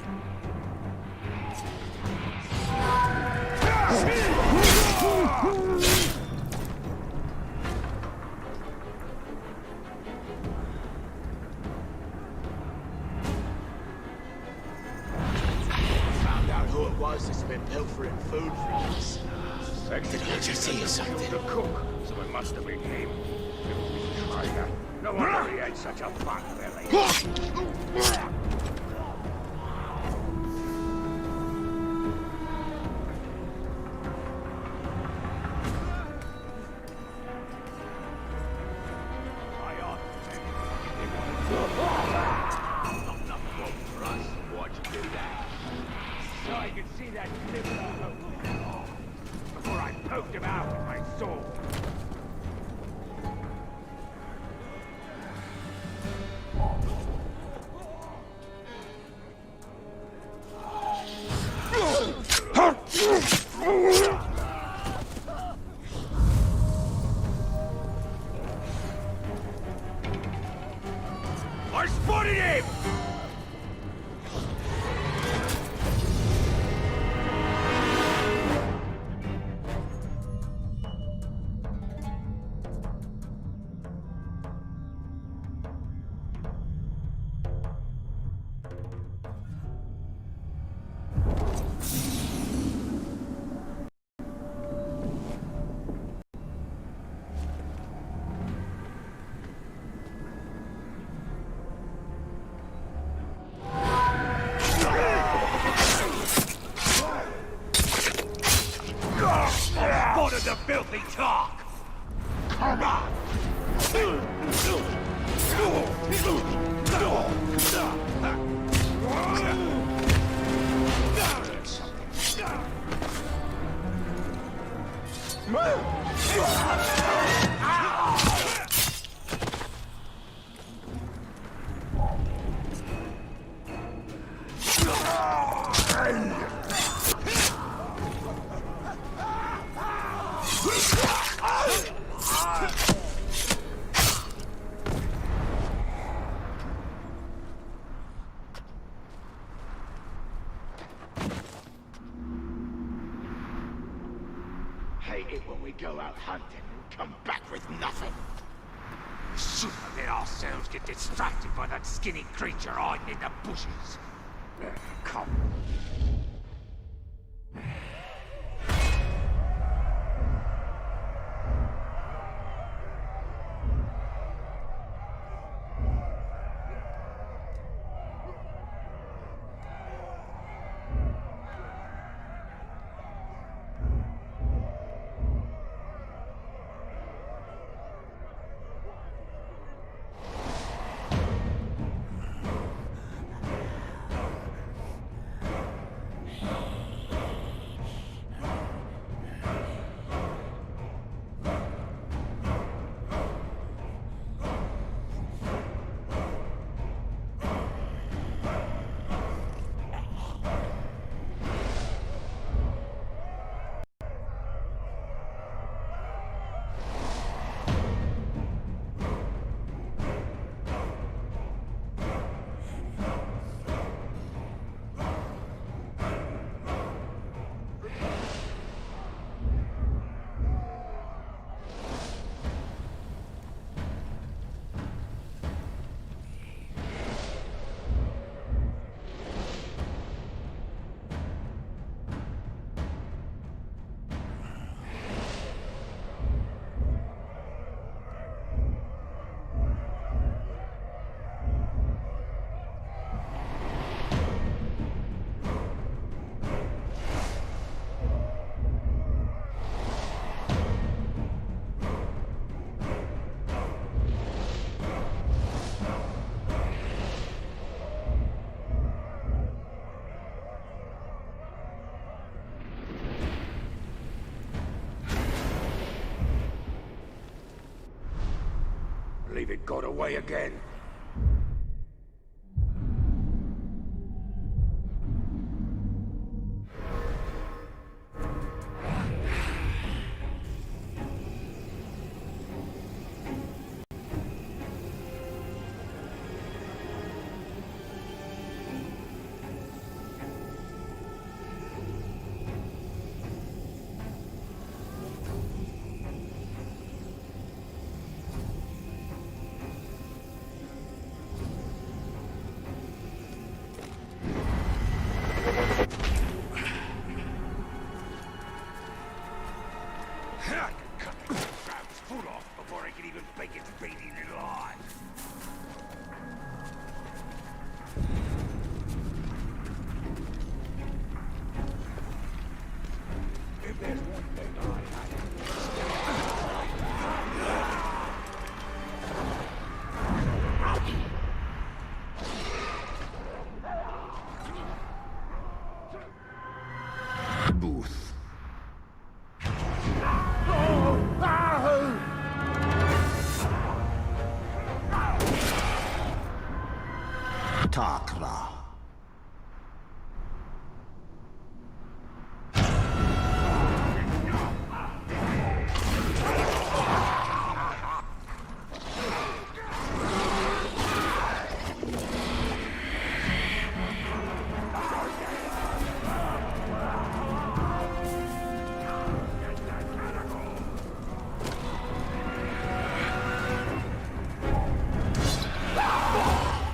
Found out who it was that's been pilfering food from us. Did I just hear something? The cook, so it must have been him. Filthy traitor. No wonder he had such a fat belly. So I could see that liver before I poked him out with my sword. I spotted him! Spotted the filthy talk! Come on! Hate it when we go out hunting and come back with nothing. Shouldn't have let ourselves get distracted by that skinny creature hiding in the bushes. Come. believe it got away again. Booth. Takla.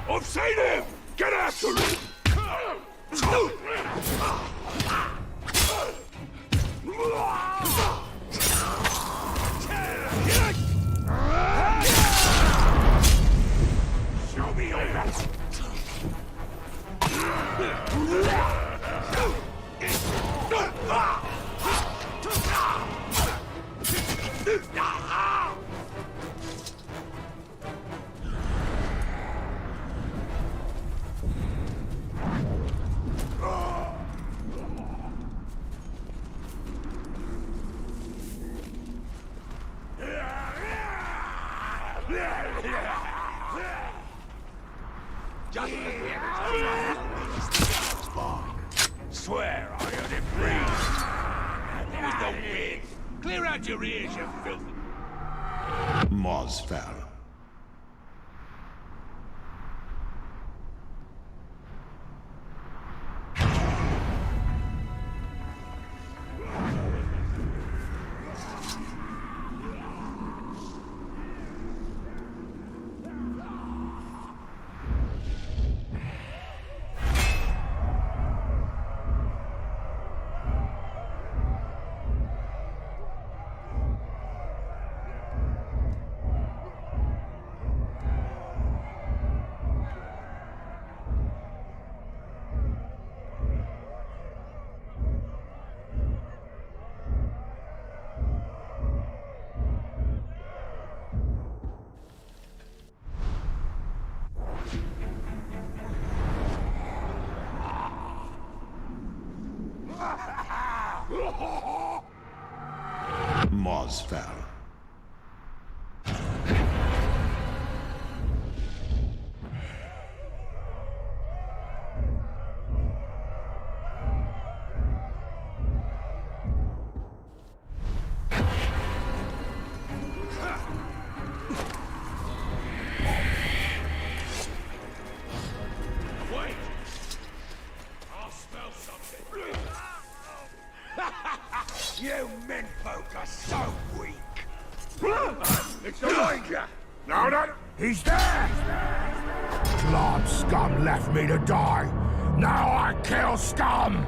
I've seen him! Get after him! Show me your nuts! Swear I heard it breathe. There was no wind. Clear out your ears, you filthy... Mosfell. Mosfell. Wait! I'll smell something. You menfolk are so weak. It's the Ranger. No, he's there! Blood scum left me to die. Now I kill scum!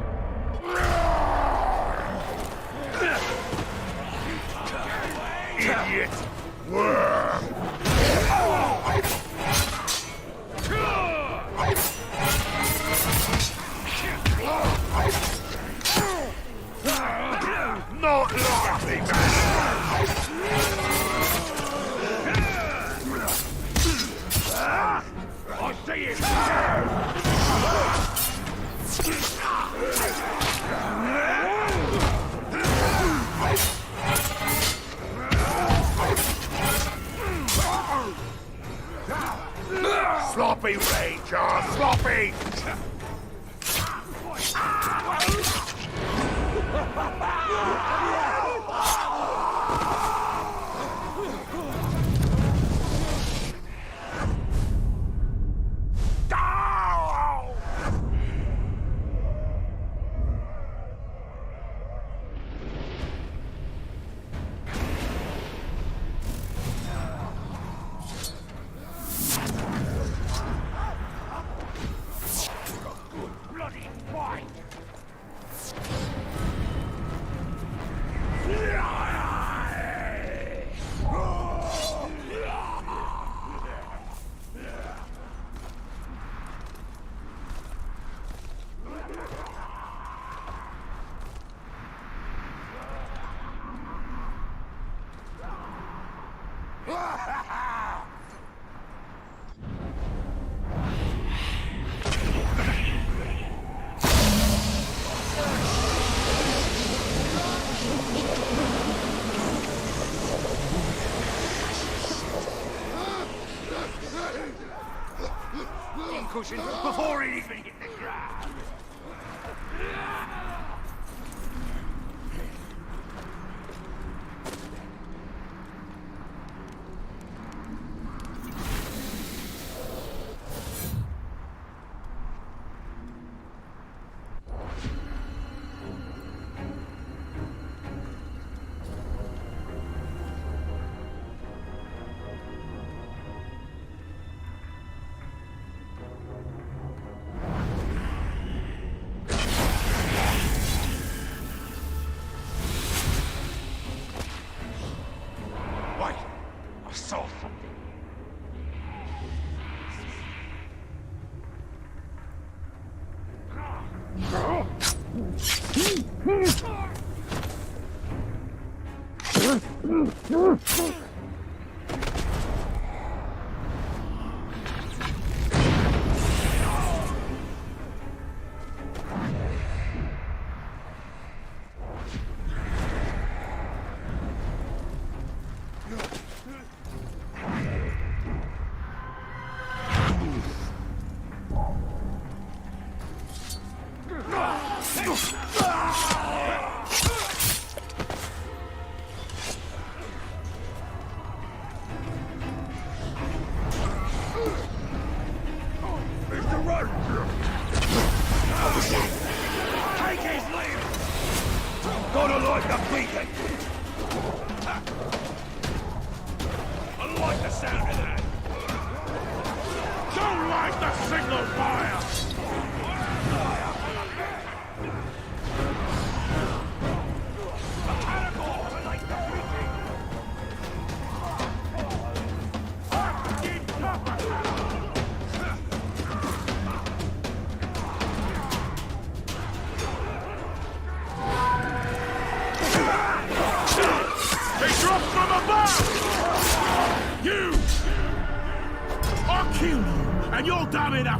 Idiot! Worm! Not likely, man! I'll see you! Cushion before it even hit the ground.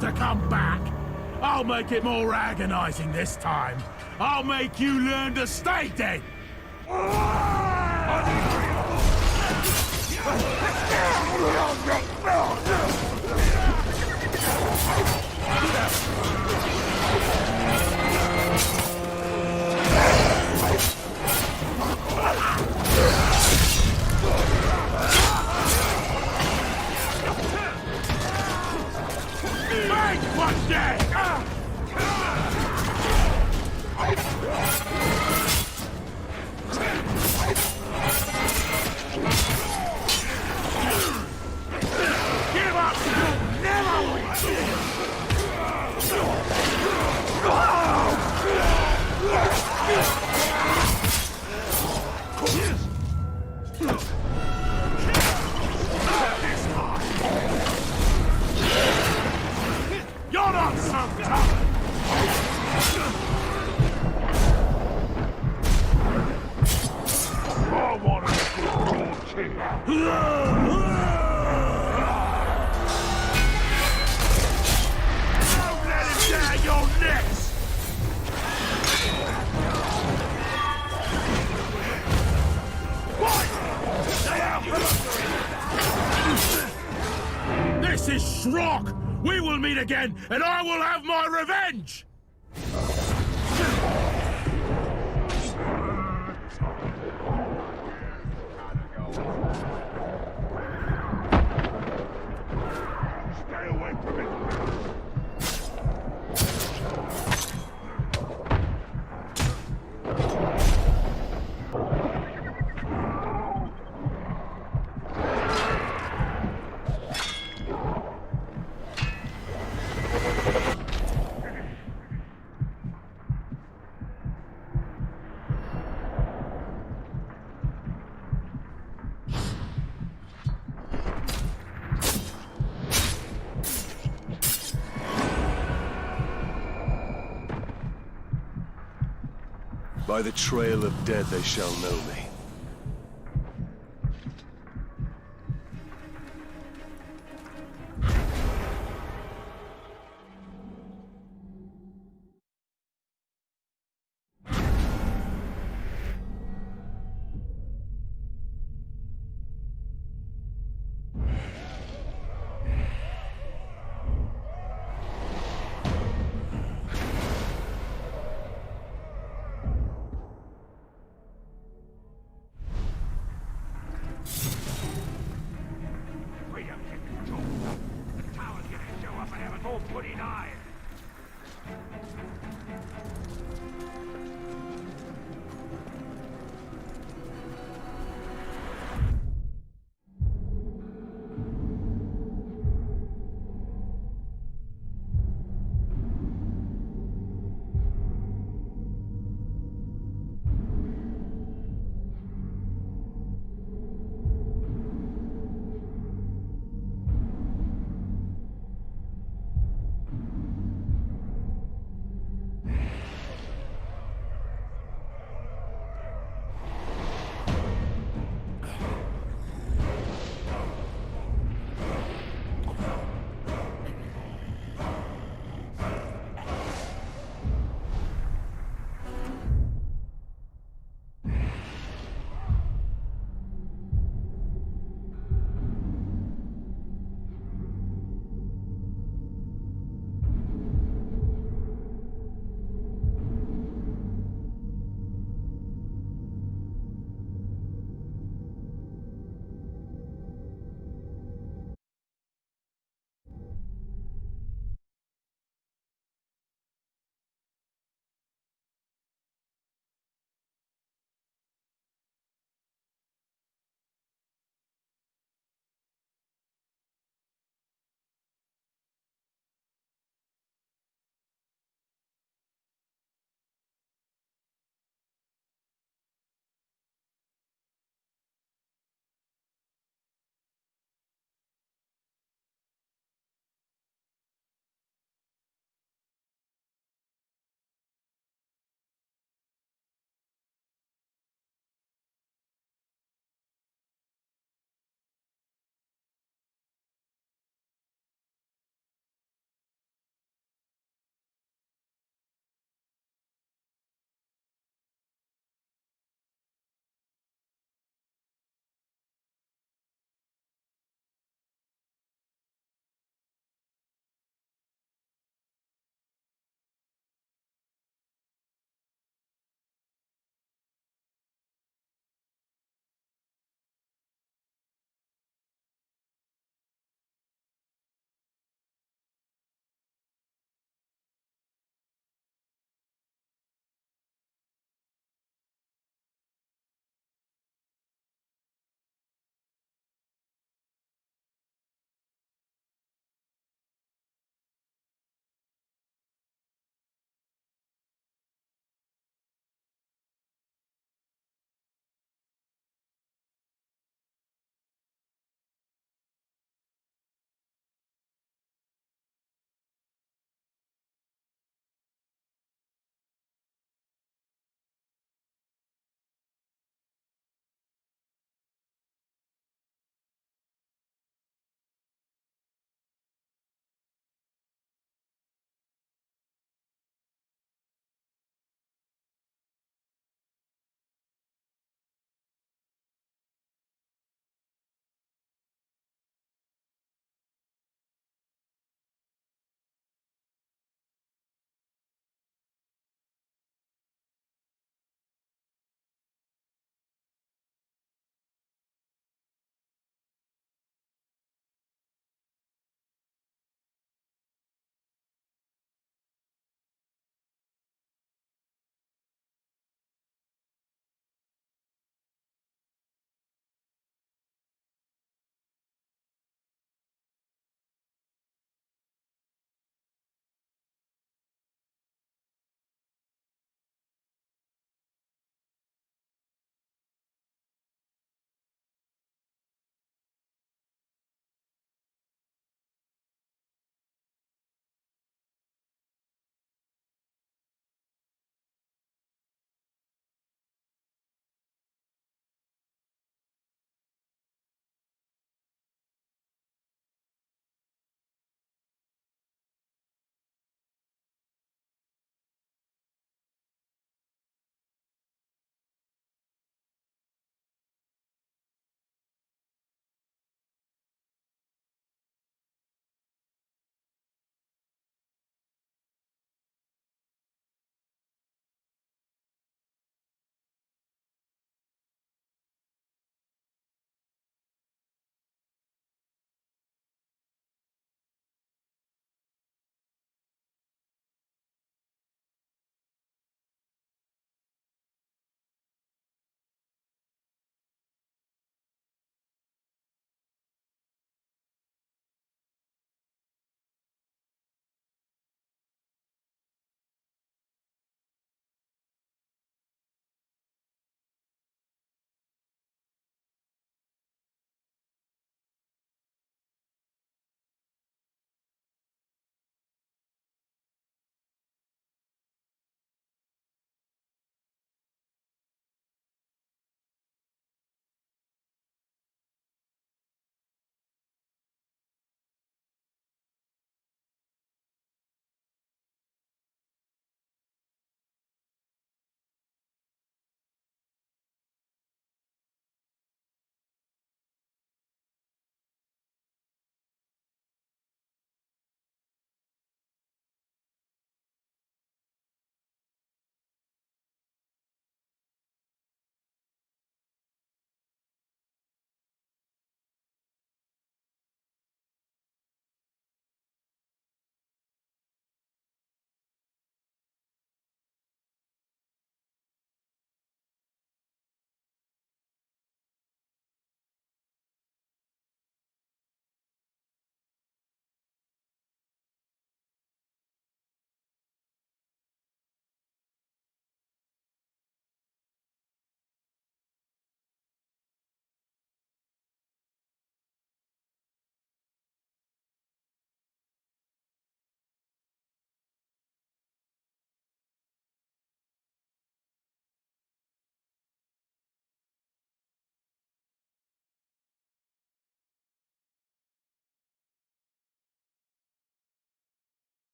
To come back. I'll make it more agonizing this time. I'll make you learn to stay dead. One day! Give up! You'll never win! You're not so tough! I want to see your teeth! Don't let him down your necks! What? This is Shrog! We will meet again, and I will have my revenge! Stay away from it! By the trail of dead they shall know me.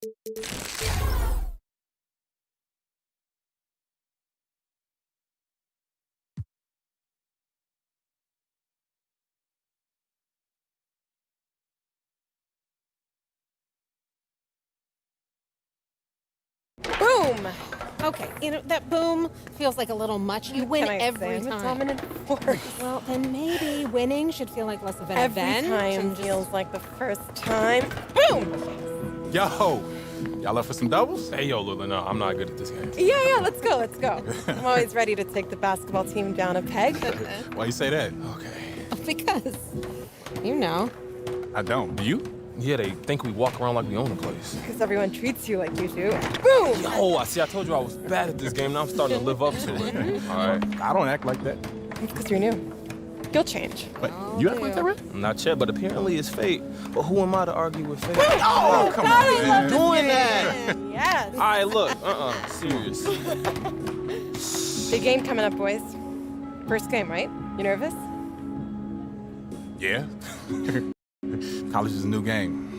Boom! Okay, you know, that boom feels like a little much. You win every time. Dominant force. Well, then maybe winning should feel like less of an Every event. time and just... feels like the first time. Boom! Yo, y'all up for some doubles? Hey, yo, Lula, no, I'm not good at this game. Yeah, let's go, let's go. I'm always ready to take the basketball team down a peg. Why you say that? Okay. Because, you know. I don't. Do you? Yeah, they think we walk around like we own the place. Because everyone treats you like you do. Boom! Yo, I told you I was bad at this game. Now I'm starting to live up to it. All right. I don't act like that. It's because you're new. You'll change. Wait, you act like that, right? Not yet, but apparently it's fate. But who am I to argue with fate? Oh, come God, on, I man. love Doing this that. game. Yes. All right, look. Serious. Big game coming up, boys. First game, right? You nervous? Yeah. College is a new game.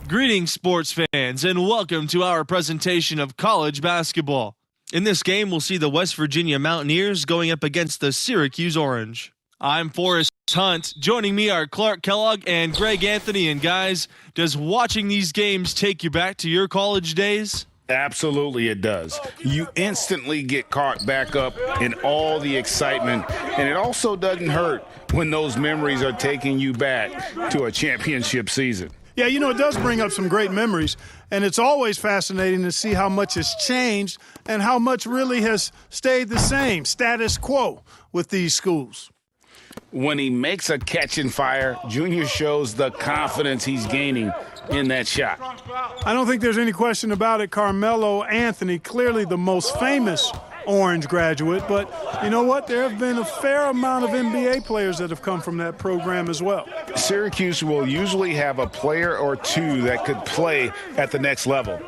Greetings, sports fans, and welcome to our presentation of college basketball. In this game, we'll see the West Virginia Mountaineers going up against the Syracuse Orange. I'm Forrest Hunt. Joining me are Clark Kellogg and Greg Anthony. And guys, does watching these games take you back to your college days? Absolutely it does. You instantly get caught back up in all the excitement, and it also doesn't hurt when those memories are taking you back to a championship season. Yeah, you know, it does bring up some great memories, and it's always fascinating to see how much has changed and how much really has stayed the same, status quo, with these schools. When he makes a catch and fire, Junior shows the confidence he's gaining in that shot. I don't think there's any question about it. Carmelo Anthony, clearly the most famous Orange graduate, but you know what? There have been a fair amount of NBA players that have come from that program as well. Syracuse will usually have a player or two that could play at the next level.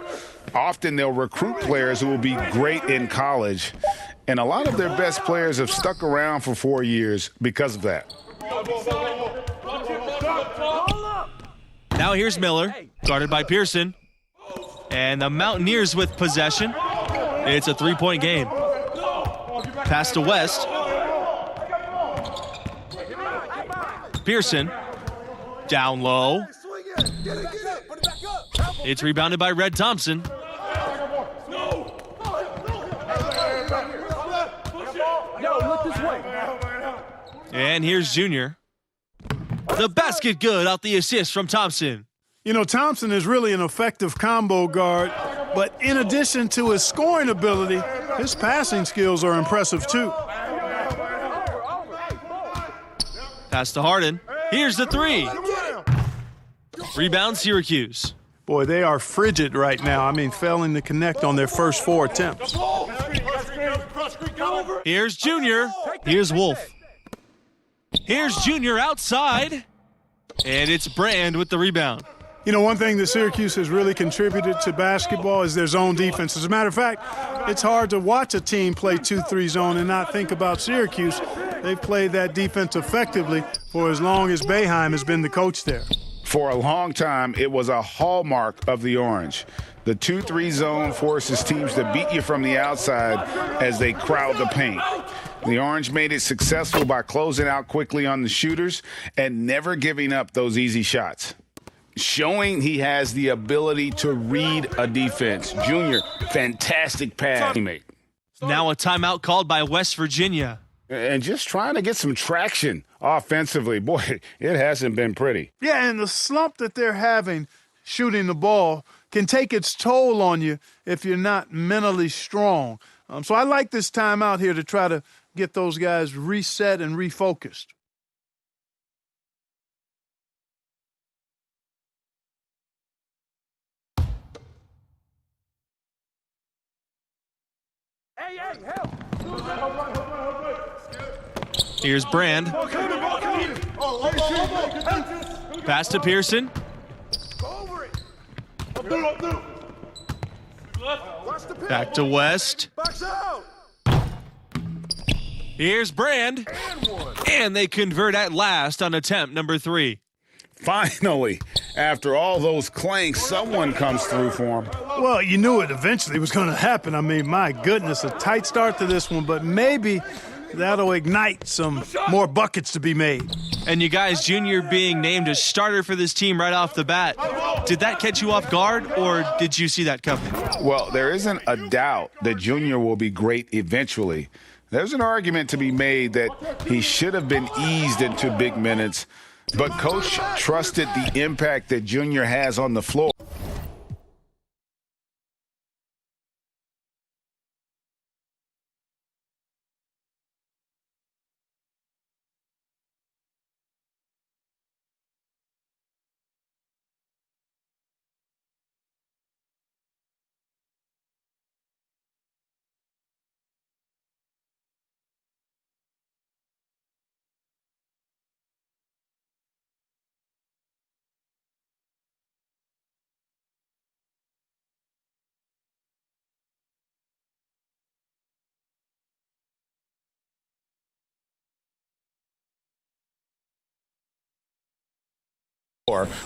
Often they'll recruit players who will be great in college, and a lot of their best players have stuck around for 4 years because of that. Now here's Miller, guarded by Pearson, and the Mountaineers with possession. It's a three-point game. Pass to West. Pearson, down low. It's rebounded by Red Thompson. And here's Junior. The basket good out the assist from Thompson. You know, Thompson is really an effective combo guard, but in addition to his scoring ability, his passing skills are impressive too. Pass to Harden. Here's the three. Rebound Syracuse. Boy, they are frigid right now. I mean, failing to connect on their first 4 attempts. Here's Junior. Here's Wolf. Here's Junior outside. And it's Brand with the rebound. You know, one thing that Syracuse has really contributed to basketball is their zone defense. As a matter of fact, it's hard to watch a team play 2-3 zone and not think about Syracuse. They've played that defense effectively for as long as Boeheim has been the coach there. For a long time, it was a hallmark of the Orange. The 2-3 zone forces teams to beat you from the outside as they crowd the paint. The Orange made it successful by closing out quickly on the shooters and never giving up those easy shots. Showing he has the ability to read a defense. Junior, fantastic pass teammate. Now a timeout called by West Virginia. And just trying to get some traction offensively. Boy, it hasn't been pretty. Yeah, and the slump that they're having shooting the ball can take its toll on you if you're not mentally strong. So I like this timeout here to try to get those guys reset and refocused. Here's Brand. Pass to Pearson. Back to West. Here's Brand. And they convert at last on attempt number 3. Finally, after all those clanks, someone comes through for him. Well, you knew it eventually was going to happen. I mean, my goodness, a tight start to this one, but maybe that'll ignite some more buckets to be made. And you guys, Junior being named a starter for this team right off the bat. Did that catch you off guard, or did you see that coming? Well, there isn't a doubt that Junior will be great eventually. There's an argument to be made that he should have been eased into big minutes, but Coach trusted the impact that Junior has on the floor.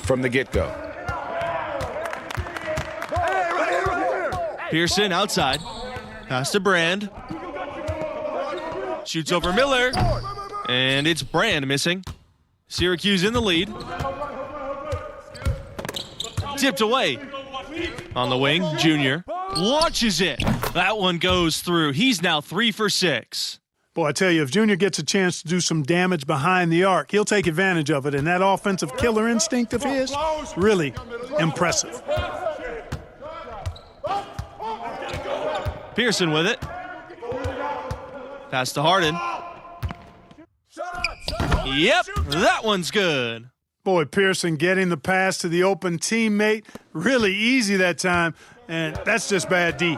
From the get-go. Pearson outside. Pass to Brand. Shoots over Miller. And it's Brand missing. Syracuse in the lead. Tipped away. On the wing, Junior. Launches it. That one goes through. He's now 3 for 6. Boy, I tell you, if Junior gets a chance to do some damage behind the arc, he'll take advantage of it. And that offensive killer instinct of his, really impressive. Pearson with it. Pass to Harden. Yep, that one's good. Boy, Pearson getting the pass to the open teammate. Really easy that time, and that's just bad D.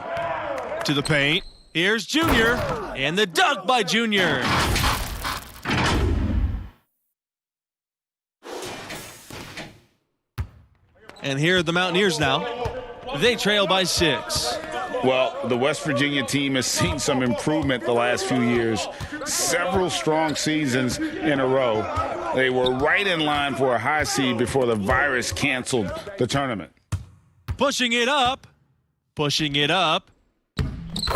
To the paint. Here's Junior, and the dunk by Junior. And here are the Mountaineers now. They trail by 6. Well, the West Virginia team has seen some improvement the last few years. Several strong seasons in a row. They were right in line for a high seed before the virus canceled the tournament. Pushing it up. Pushing it up.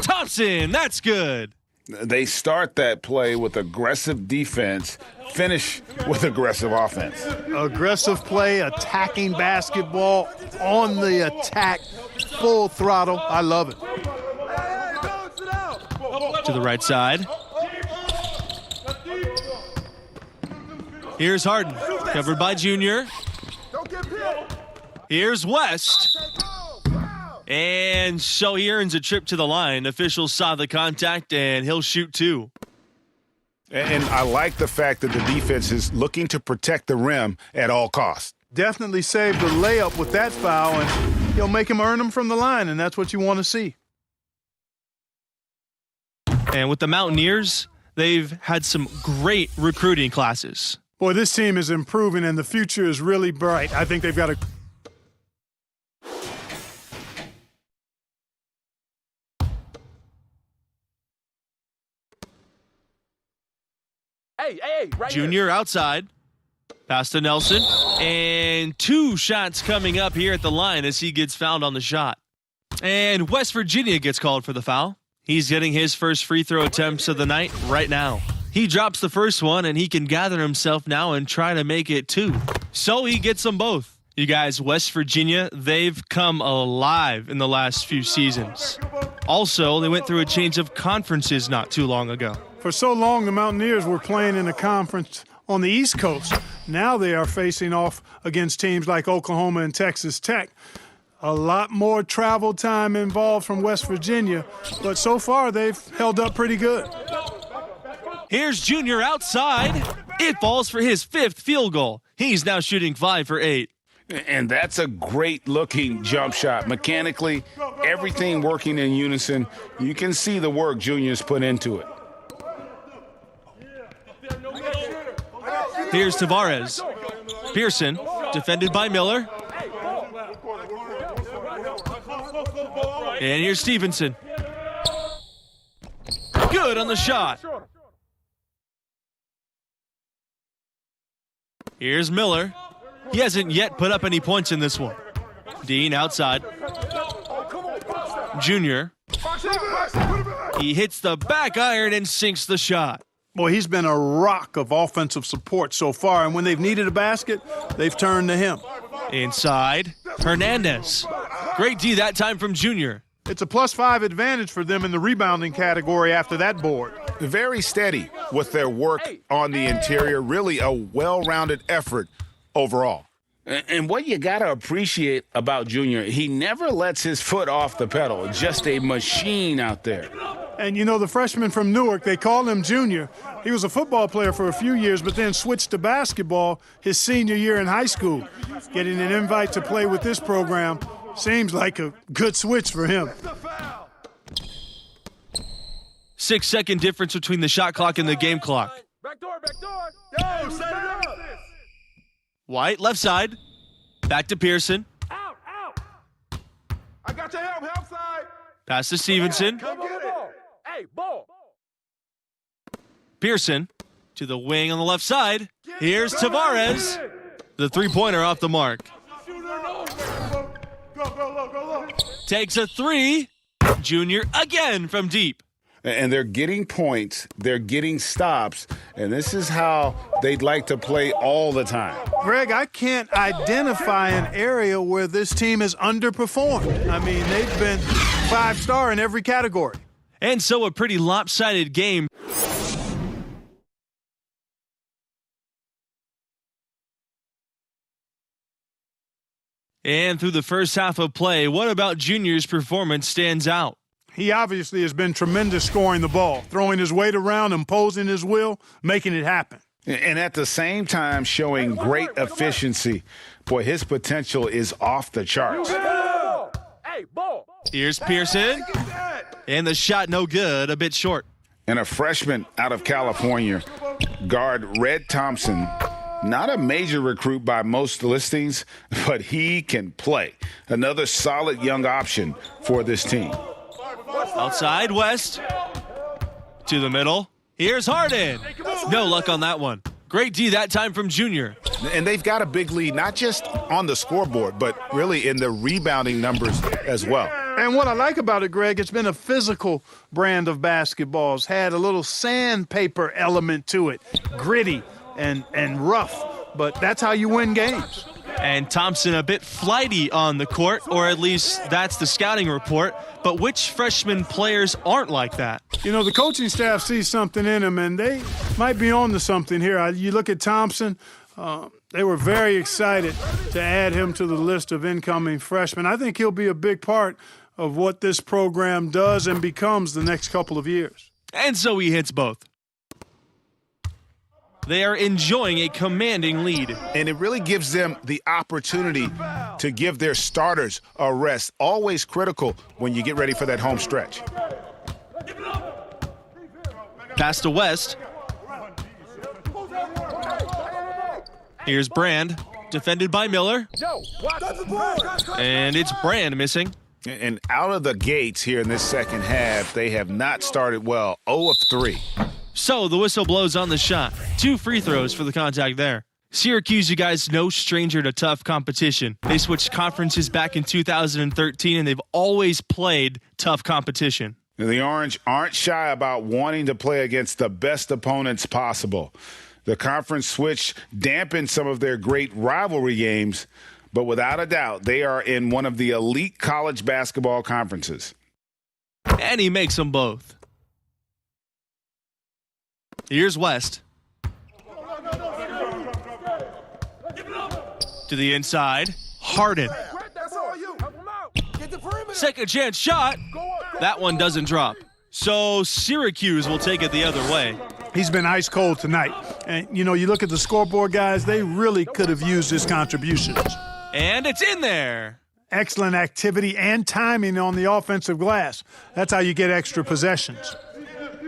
Thompson, that's good. They start that play with aggressive defense, finish with aggressive offense. Aggressive play, attacking basketball, on the attack, full throttle. I love it. To the right side. Here's Harden, covered by Junior. Here's West. And so he earns a trip to the line. Officials saw the contact, and he'll shoot 2. And I like the fact that the defense is looking to protect the rim at all costs. Definitely saved the layup with that foul, and he'll make him earn them from the line, and that's what you want to see. And with the Mountaineers, they've had some great recruiting classes. Boy, this team is improving, and the future is really bright. I think they've got a... Right Junior here. outside. Pass to Nelson. And 2 shots coming up here at the line as he gets fouled on the shot. And West Virginia gets called for the foul. He's getting his first free throw attempts of the night right now. He drops the first one, and he can gather himself now and try to make it 2. So he gets them both. You guys, West Virginia, they've come alive in the last few seasons. Also, they went through a change of conferences not too long ago. For so long, the Mountaineers were playing in a conference on the East Coast. Now they are facing off against teams like Oklahoma and Texas Tech. A lot more travel time involved from West Virginia, but so far they've held up pretty good. Here's Junior outside. It falls for his 5th field goal. He's now shooting 5 for 8. And that's a great-looking jump shot. Mechanically, everything working in unison. You can see the work Junior's put into it. Here's Tavares. Pearson, defended by Miller. And here's Stevenson. Good on the shot. Here's Miller. He hasn't yet put up any points in this one. Dean outside. Junior. He hits the back iron and sinks the shot. Boy, he's been a rock of offensive support so far, and when they've needed a basket, they've turned to him. Inside, Hernandez. Great D that time from Junior. It's a +5 advantage for them in the rebounding category after that board. Very steady with their work on the interior. Really a well-rounded effort overall. And what you got to appreciate about Junior, he never lets his foot off the pedal. Just a machine out there. And you know, the freshman from Newark, they call him Junior. He was a football player for a few years, but then switched to basketball his senior year in high school. Getting an invite to play with this program seems like a good switch for him. 6-second difference between the shot clock and the game clock. Back door. Yo, set it up. White, left side. Back to Pearson. Out. I got your help side. Pass to Stevenson. Come get it. Hey, ball. Pearson to the wing on the left side. Here's Tavares. The three-pointer off the mark. Go. Takes a three. Junior again from deep. And they're getting points, they're getting stops, and this is how they'd like to play all the time. Greg, I can't identify an area where this team has underperformed. I mean, they've been 5-star in every category. And so a pretty lopsided game. And through the first half of play, what about Junior's performance stands out? He obviously has been tremendous scoring the ball, throwing his weight around, imposing his will, making it happen. And at the same time showing great efficiency. Boy, his potential is off the charts. Hey, ball. Here's Pearson. And the shot no good, a bit short. And a freshman out of California, guard Red Thompson. Not a major recruit by most listings, but he can play. Another solid young option for this team. Outside, West. To the middle. Here's Harden. No luck on that one. Great D that time from Junior. And they've got a big lead, not just on the scoreboard, but really in the rebounding numbers as well. And what I like about it, Greg, it's been a physical brand of basketball. It's had a little sandpaper element to it. Gritty and rough, but that's how you win games. And Thompson a bit flighty on the court, or at least that's the scouting report. But which freshman players aren't like that? You know, the coaching staff sees something in him, and they might be on to something here. You look at Thompson, they were very excited to add him to the list of incoming freshmen. I think he'll be a big part of what this program does and becomes the next couple of years. And so he hits both. They are enjoying a commanding lead. And it really gives them the opportunity to give their starters a rest. Always critical when you get ready for that home stretch. Pass to West. Here's Brand, defended by Miller. And it's Brand missing. And out of the gates here in this second half, they have not started well. 0 of 3. So the whistle blows on the shot. 2 free throws for the contact there. Syracuse, you guys, no stranger to tough competition. They switched conferences back in 2013, and they've always played tough competition. And the Orange aren't shy about wanting to play against the best opponents possible. The conference switch dampened some of their great rivalry games, but without a doubt, they are in one of the elite college basketball conferences. And he makes them both. Here's West. To the inside. Harden. Second chance shot. That one doesn't drop. So Syracuse will take it the other way. He's been ice cold tonight. And, you know, you look at the scoreboard, guys, they really could have used his contributions. And it's in there. Excellent activity and timing on the offensive glass. That's how you get extra possessions.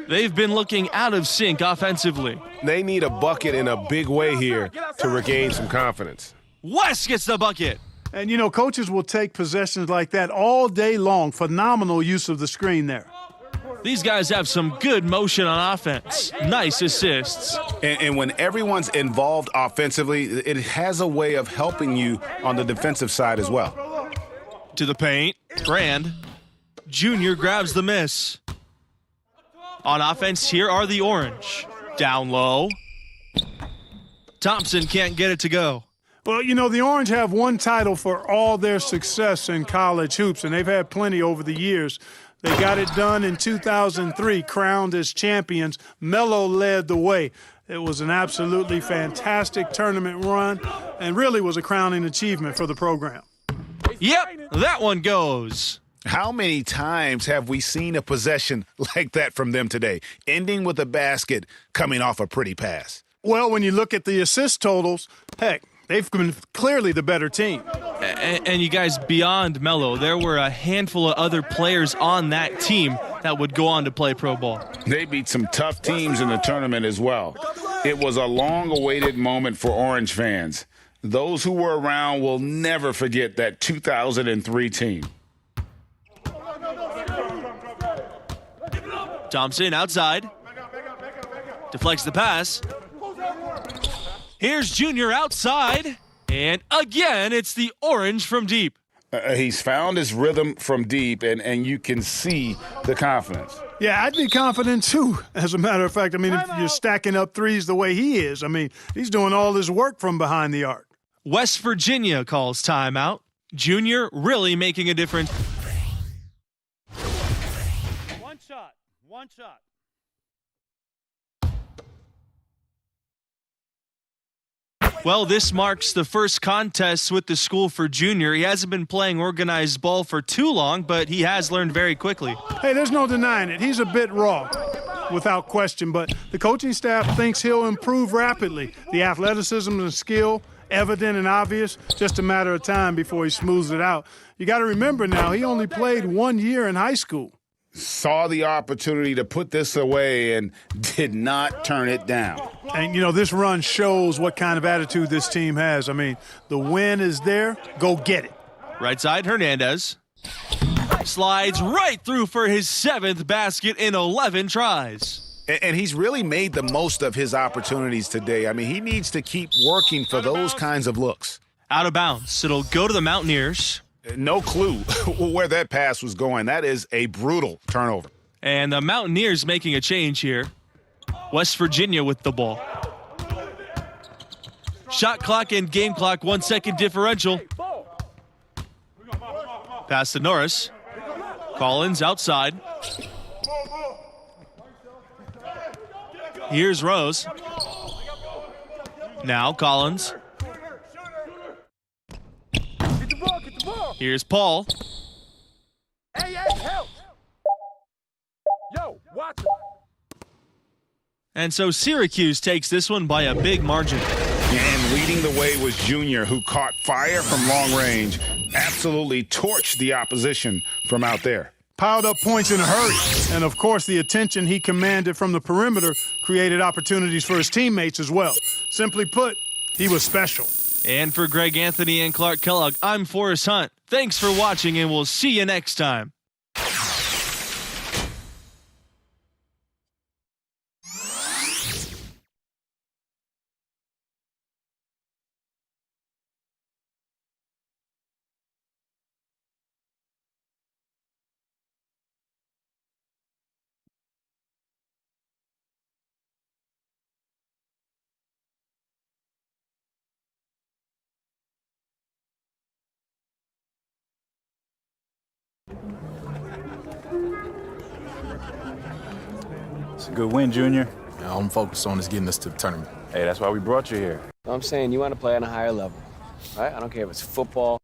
They've been looking out of sync offensively. They need a bucket in a big way here to regain some confidence. West gets the bucket. And, you know, coaches will take possessions like that all day long. Phenomenal use of the screen there. These guys have some good motion on offense. Nice assists. And when everyone's involved offensively, it has a way of helping you on the defensive side as well. To the paint. Grand. Junior grabs the miss. On offense, here are the Orange. Down low. Thompson can't get it to go. Well, you know, the Orange have one title for all their success in college hoops, and they've had plenty over the years. They got it done in 2003, crowned as champions. Melo led the way. It was an absolutely fantastic tournament run and really was a crowning achievement for the program. Yep, that one goes. How many times have we seen a possession like that from them today, ending with a basket coming off a pretty pass? Well, when you look at the assist totals, heck, they've been clearly the better team. And you guys, beyond Melo, there were a handful of other players on that team that would go on to play pro ball. They beat some tough teams in the tournament as well. It was a long-awaited moment for Orange fans. Those who were around will never forget that 2003 team. Thompson outside. Deflects the pass. Here's Junior outside. And again, it's the Orange from deep. He's found his rhythm from deep, and you can see the confidence. Yeah, I'd be confident too, as a matter of fact. I mean, if you're stacking up threes the way he is, I mean, he's doing all his work from behind the arc. West Virginia calls timeout. Junior really making a difference. One shot. Well, this marks the first contest with the school for Junior. He hasn't been playing organized ball for too long, but he has learned very quickly. Hey, there's no denying it. He's a bit raw, without question, but the coaching staff thinks he'll improve rapidly. The athleticism and skill, evident and obvious, just a matter of time before he smooths it out. You got to remember now, he only played 1 year in high school. Saw the opportunity to put this away and did not turn it down. And, you know, this run shows what kind of attitude this team has. I mean, the win is there. Go get it. Right side, Hernandez. Slides right through for his 7th basket in 11 tries. And he's really made the most of his opportunities today. I mean, he needs to keep working for those kinds of looks. Out of bounds. It'll go to the Mountaineers. No clue where that pass was going. That is a brutal turnover. And the Mountaineers making a change here. West Virginia with the ball. Shot clock and game clock, 1 second differential. Pass to Norris. Collins outside. Here's Rose. Now Collins. Here's Paul. Hey, help! Yo, watch it. And so Syracuse takes this one by a big margin. And leading the way was Junior, who caught fire from long range. Absolutely torched the opposition from out there. Piled up points in a hurry. And, of course, the attention he commanded from the perimeter created opportunities for his teammates as well. Simply put, he was special. And for Greg Anthony and Clark Kellogg, I'm Forrest Hunt. Thanks for watching, and we'll see you next time. It's a good win, Junior. All I'm focused on is getting us to the tournament. Hey, that's why we brought you here. I'm saying you want to play on a higher level, right? I don't care if it's football,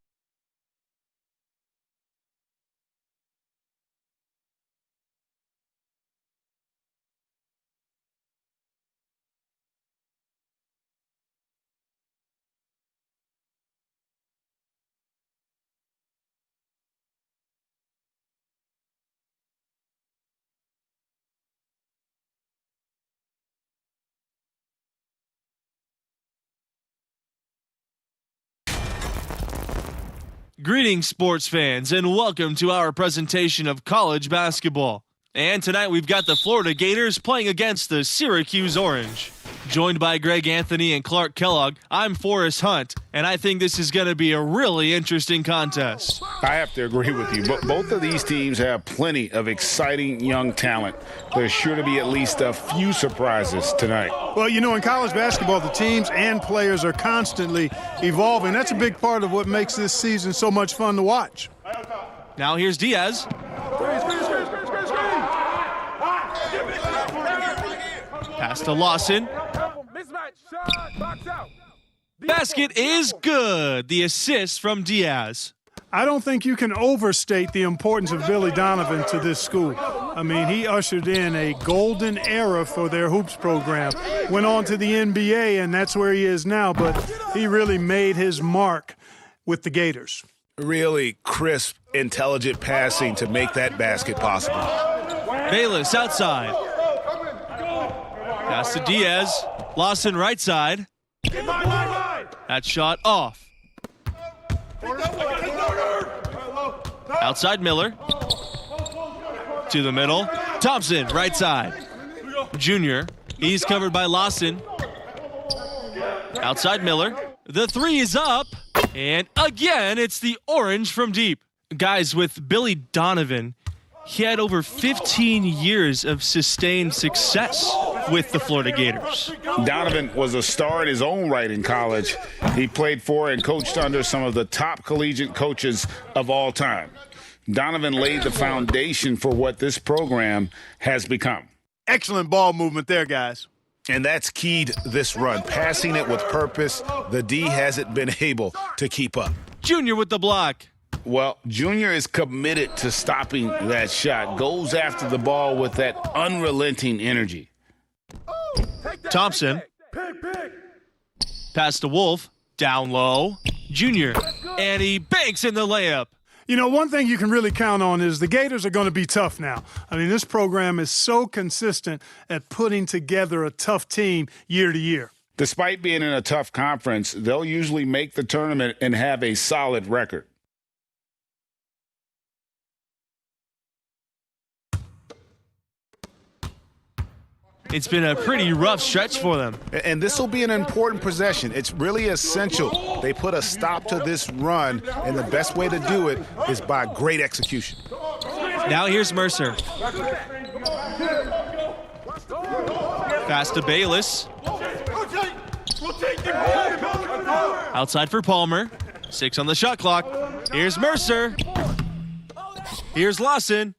Greetings, sports fans, and welcome to our presentation of college basketball. And tonight we've got the Florida Gators playing against the Syracuse Orange. Joined by Greg Anthony and Clark Kellogg, I'm Forrest Hunt, and I think this is going to be a really interesting contest. I have to agree with you. Both of these teams have plenty of exciting young talent. There's sure to be at least a few surprises tonight. Well, you know, in college basketball, the teams and players are constantly evolving. That's a big part of what makes this season so much fun to watch. Now here's Diaz. Pass to Lawson. Basket is good. The assist from Diaz. I don't think you can overstate the importance of Billy Donovan to this school. I mean, he ushered in a golden era for their hoops program. Went on to the NBA, and that's where he is now, but he really made his mark with the Gators. Really crisp, intelligent passing to make that basket possible. Bayless outside. Pass to Diaz. Lawson right side. That shot off. Outside Miller. To the middle. Thompson right side. Junior. He's covered by Lawson. Outside Miller. The three is up. And again, it's the Orange from deep. Guys, with Billy Donovan, he had over 15 years of sustained success with the Florida Gators. Donovan was a star in his own right in college. He played for and coached under some of the top collegiate coaches of all time. Donovan laid the foundation for what this program has become. Excellent ball movement there, guys. And that's keyed this run. Passing it with purpose, the D hasn't been able to keep up. Junior with the block. Well, Junior is committed to stopping that shot. Goes after the ball with that unrelenting energy. Thompson. Pass to Wolf. Down low. Junior. And he banks in the layup. You know, one thing you can really count on is the Gators are going to be tough now. I mean, this program is so consistent at putting together a tough team year to year. Despite being in a tough conference, they'll usually make the tournament and have a solid record. It's been a pretty rough stretch for them. And this will be an important possession. It's really essential they put a stop to this run, and the best way to do it is by great execution. Now here's Mercer. Pass to Bayless. Outside for Palmer. 6 on the shot clock. Here's Mercer. Here's Lawson.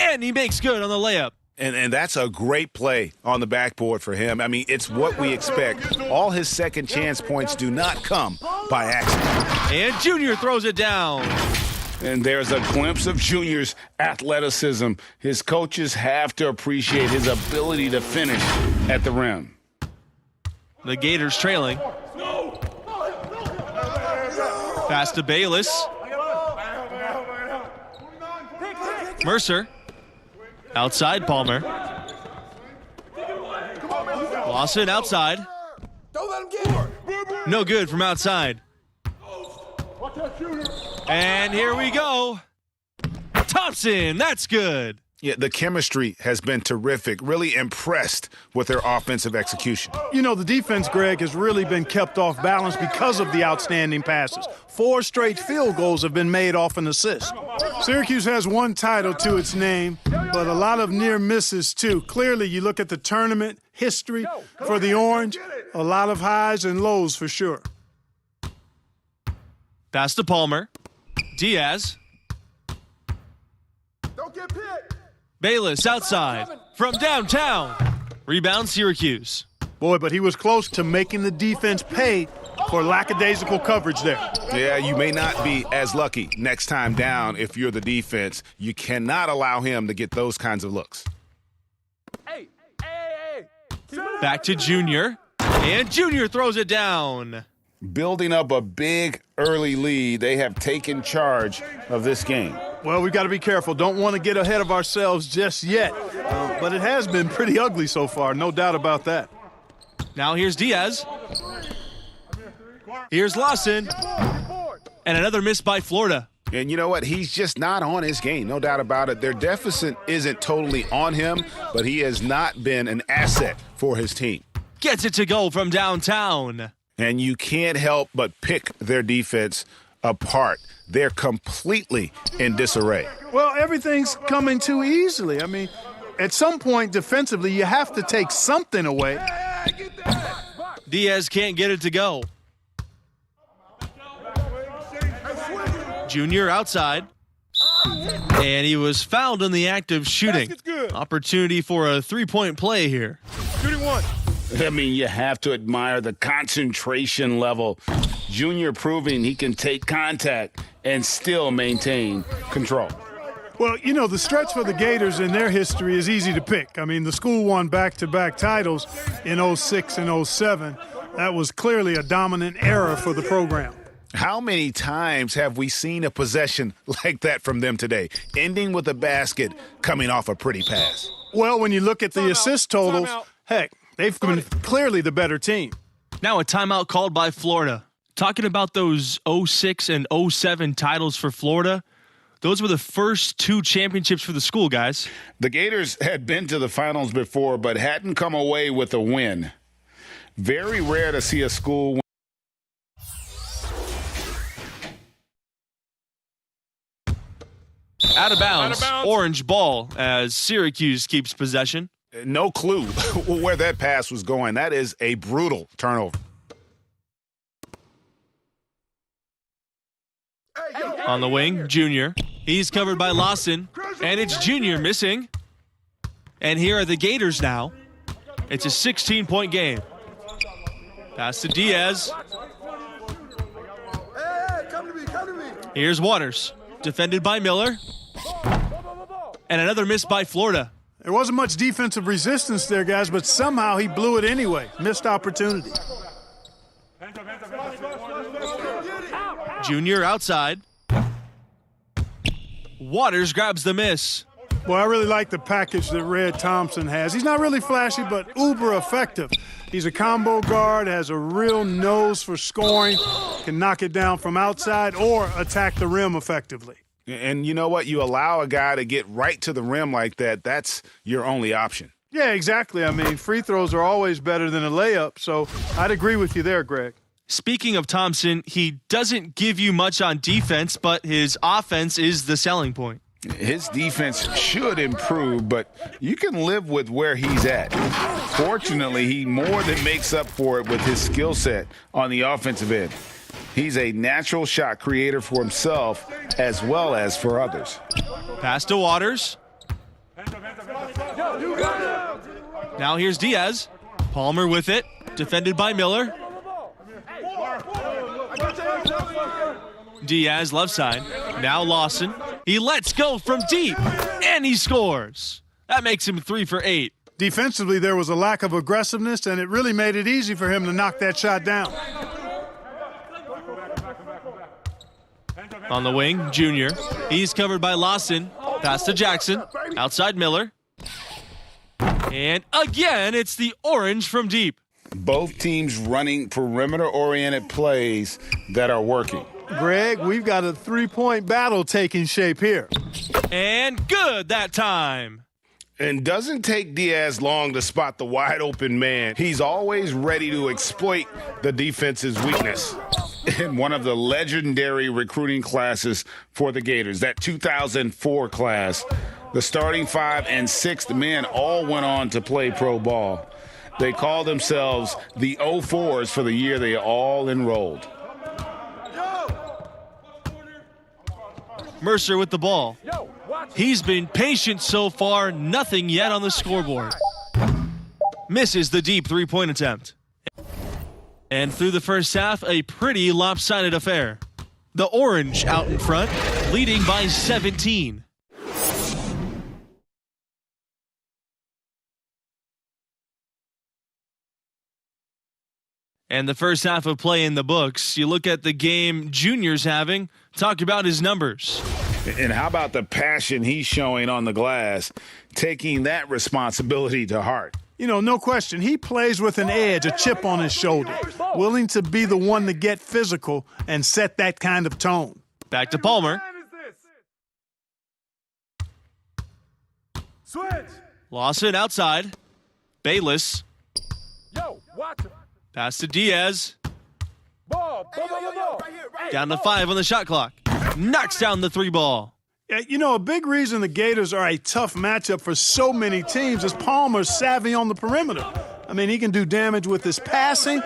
And he makes good on the layup. And that's a great play on the backboard for him. I mean, it's what we expect. All his second chance points do not come by accident. And Junior throws it down. And there's a glimpse of Junior's athleticism. His coaches have to appreciate his ability to finish at the rim. The Gators trailing. Pass to Bayless. Mercer. Outside Palmer. Lawson outside. Don't let him get No good from outside. And here we go. Thompson, that's good. Yeah, the chemistry has been terrific. Really impressed with their offensive execution. You know, the defense, Greg, has really been kept off balance because of the outstanding passes. 4 straight field goals have been made off an assist. Syracuse has one title to its name, but a lot of near misses, too. Clearly, you look at the tournament history for the Orange, a lot of highs and lows for sure. Pass to Palmer. Diaz. Don't get picked. Bayless outside from downtown. Rebound Syracuse. Boy, but he was close to making the defense pay for lackadaisical coverage there. Yeah, you may not be as lucky next time down if you're the defense. You cannot allow him to get those kinds of looks. Back to Junior. And Junior throws it down. Building up a big early lead, they have taken charge of this game. Well, we've got to be careful. Don't want to get ahead of ourselves just yet. But it has been pretty ugly so far, no doubt about that. Now here's Diaz. Here's Lawson. And another miss by Florida. And you know what? He's just not on his game, no doubt about it. Their deficit isn't totally on him, but he has not been an asset for his team. Gets it to go from downtown. And you can't help but pick their defense apart. They're completely in disarray. Well, everything's coming too easily. I mean, at some point defensively, you have to take something away. Diaz can't get it to go. Junior outside. And he was fouled in the act of shooting. Opportunity for a three-point play here. Shooting one. I mean, you have to admire the concentration level. Junior proving he can take contact and still maintain control. Well, you know, the stretch for the Gators in their history is easy to pick. I mean, the school won back-to-back titles in 06 and 07. That was clearly a dominant era for the program. How many times have we seen a possession like that from them today, ending with a basket coming off a pretty pass? Well, when you look at the assist totals, heck, they've been clearly the better team. Now a timeout called by Florida. Talking about those 06 and 07 titles for Florida, those were the first two championships for the school, guys. The Gators had been to the finals before, but hadn't come away with a win. Very rare to see a school win. Out of bounds. Orange ball as Syracuse keeps possession. No clue where that pass was going. That is a brutal turnover. On the wing, Junior. He's covered by Lawson, and it's Junior missing. And here are the Gators now. It's a 16-point game. Pass to Diaz. Here's Waters, defended by Miller. And another miss by Florida. There wasn't much defensive resistance there, guys, but somehow he blew it anyway. Missed opportunity. Junior outside. Waters grabs the miss. Well, I really like the package that Red Thompson has. He's not really flashy, but uber effective. He's a combo guard, has a real nose for scoring, can knock it down from outside or attack the rim effectively. And you know what? You allow a guy to get right to the rim like that, that's your only option. Yeah, exactly. I mean, free throws are always better than a layup, so I'd agree with you there, Greg. Speaking of Thompson, he doesn't give you much on defense, but his offense is the selling point. His defense should improve, but you can live with where he's at. Fortunately, he more than makes up for it with his skill set on the offensive end. He's a natural shot creator for himself as well as for others. Pass to Waters. Now here's Diaz. Palmer with it, defended by Miller. Diaz left side. Now Lawson. He lets go from deep, and he scores. That makes him 3 for 8. Defensively, there was a lack of aggressiveness, and it really made it easy for him to knock that shot down. On the wing, Junior. He's covered by Lawson. Pass to Jackson. Outside Miller. And again, it's the orange from deep. Both teams running perimeter-oriented plays that are working. Greg, we've got a three-point battle taking shape here. And good that time. And doesn't take Diaz long to spot the wide-open man. He's always ready to exploit the defense's weakness. In one of the legendary recruiting classes for the Gators, that 2004 class, the starting 5 and 6th men all went on to play pro ball. They call themselves the 04s for the year they all enrolled. Mercer with the ball. He's been patient so far, nothing yet on the scoreboard. Misses the deep three-point attempt. And through the first half, a pretty lopsided affair. The orange out in front, leading by 17. And the first half of play in the books. You look at the game Junior's having, talk about his numbers. And how about the passion he's showing on the glass, taking that responsibility to heart? You know, no question, he plays with an edge, a chip on his shoulder, willing to be the one to get physical and set that kind of tone. Back to Palmer. Switch. Lawson outside. Bayless. Yo, watch him. Pass to Diaz. Ball. Down to 5 on the shot clock. Knocks down the 3 ball. Yeah, you know, a big reason the Gators are a tough matchup for so many teams is Palmer's savvy on the perimeter. I mean, he can do damage with his passing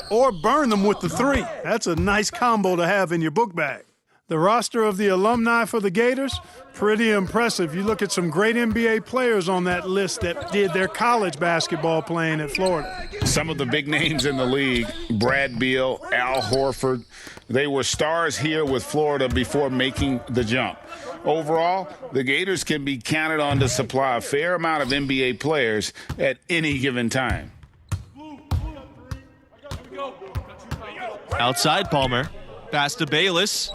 or burn them with the 3. That's a nice combo to have in your book bag. The roster of the alumni for the Gators, pretty impressive. You look at some great NBA players on that list that did their college basketball playing at Florida. Some of the big names in the league, Brad Beal, Al Horford, they were stars here with Florida before making the jump. Overall, the Gators can be counted on to supply a fair amount of NBA players at any given time. Outside Palmer. Pass to Bayless.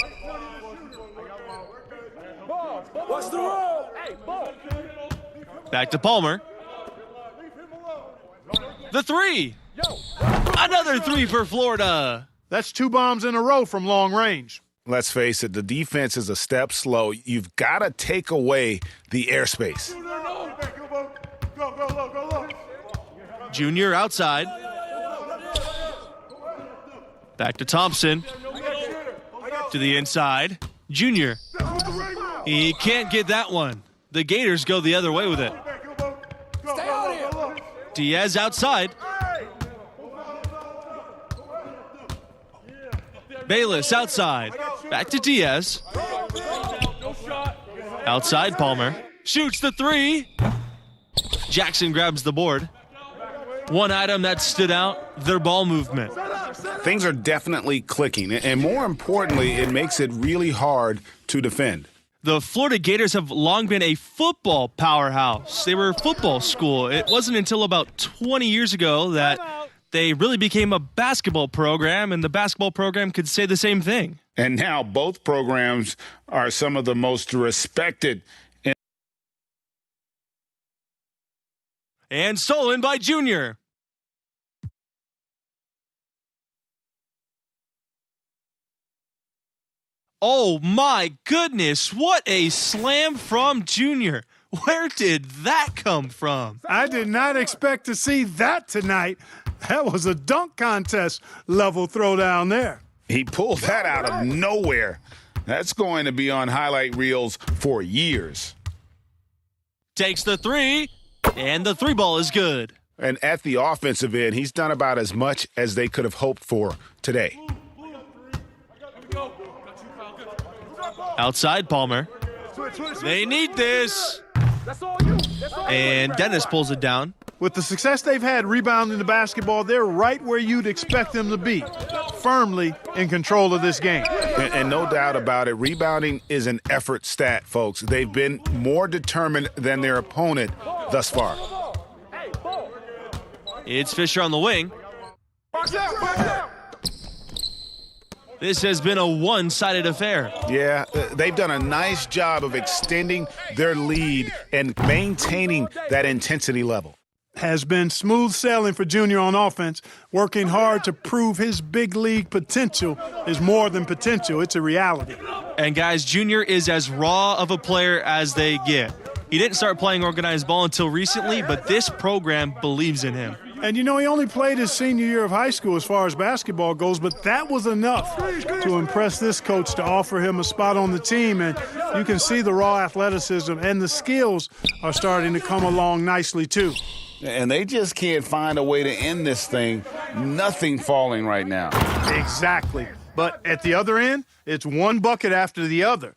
What's the roll? Hey, ball. Back to Palmer. The 3. Another 3 for Florida. That's 2 bombs in a row from long range. Let's face it, the defense is a step slow. You've got to take away the airspace. Junior outside. Back to Thompson. To the inside. Junior. He can't get that one. The Gators go the other way with it. Diaz outside. Bayless outside. Back to Diaz. Outside Palmer. Shoots the 3. Jackson grabs the board. One item that stood out, their ball movement. Things are definitely clicking, and more importantly, it makes it really hard to defend. The Florida Gators have long been a football powerhouse. They were a football school. It wasn't until about 20 years ago that they really became a basketball program, and the basketball program could say the same thing. And now both programs are some of the most respected. And stolen by Junior. Oh my goodness, what a slam from Junior. Where did that come from? I did not expect to see that tonight. That was a dunk contest level throwdown there. He pulled that out of nowhere. That's going to be on highlight reels for years. Takes the 3, and the 3 ball is good. And at the offensive end, he's done about as much as they could have hoped for today. Outside Palmer. They need this. And Dennis pulls it down. With the success they've had rebounding the basketball, they're right where you'd expect them to be, firmly in control of this game. And no doubt about it, rebounding is an effort stat, folks. They've been more determined than their opponent thus far. It's Fisher on the wing. This has been a one-sided affair. Yeah, they've done a nice job of extending their lead and maintaining that intensity level. Has been smooth sailing for Junior on offense, working hard to prove his big league potential is more than potential. It's a reality. And guys, Junior is as raw of a player as they get. He didn't start playing organized ball until recently, but this program believes in him. And you know, he only played his senior year of high school as far as basketball goes, but that was enough to impress this coach to offer him a spot on the team. And you can see the raw athleticism and the skills are starting to come along nicely, too. And they just can't find a way to end this thing. Nothing falling right now. Exactly. But at the other end, it's one bucket after the other.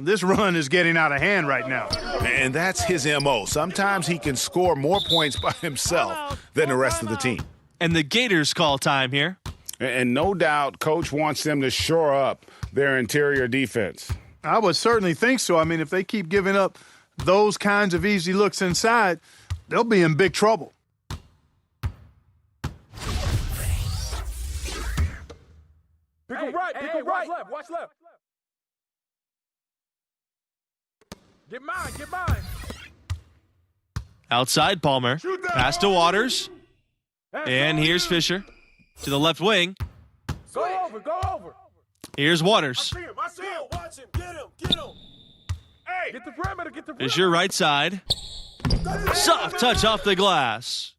This run is getting out of hand right now. And that's his M.O. Sometimes he can score more points by himself than the rest of the team. And the Gators call time here. And no doubt, Coach wants them to shore up their interior defense. I would certainly think so. I mean, if they keep giving up those kinds of easy looks inside, they'll be in big trouble. Pick him right, pick him right. Watch left. Get mine. Outside Palmer. Pass to Waters. And here's Fisher. To the left wing. Go over, go over. Here's Waters. I see him. Watch him. Get him. Hey, get the perimeter, get the perimeter. Fisher right side. Soft touch off the glass.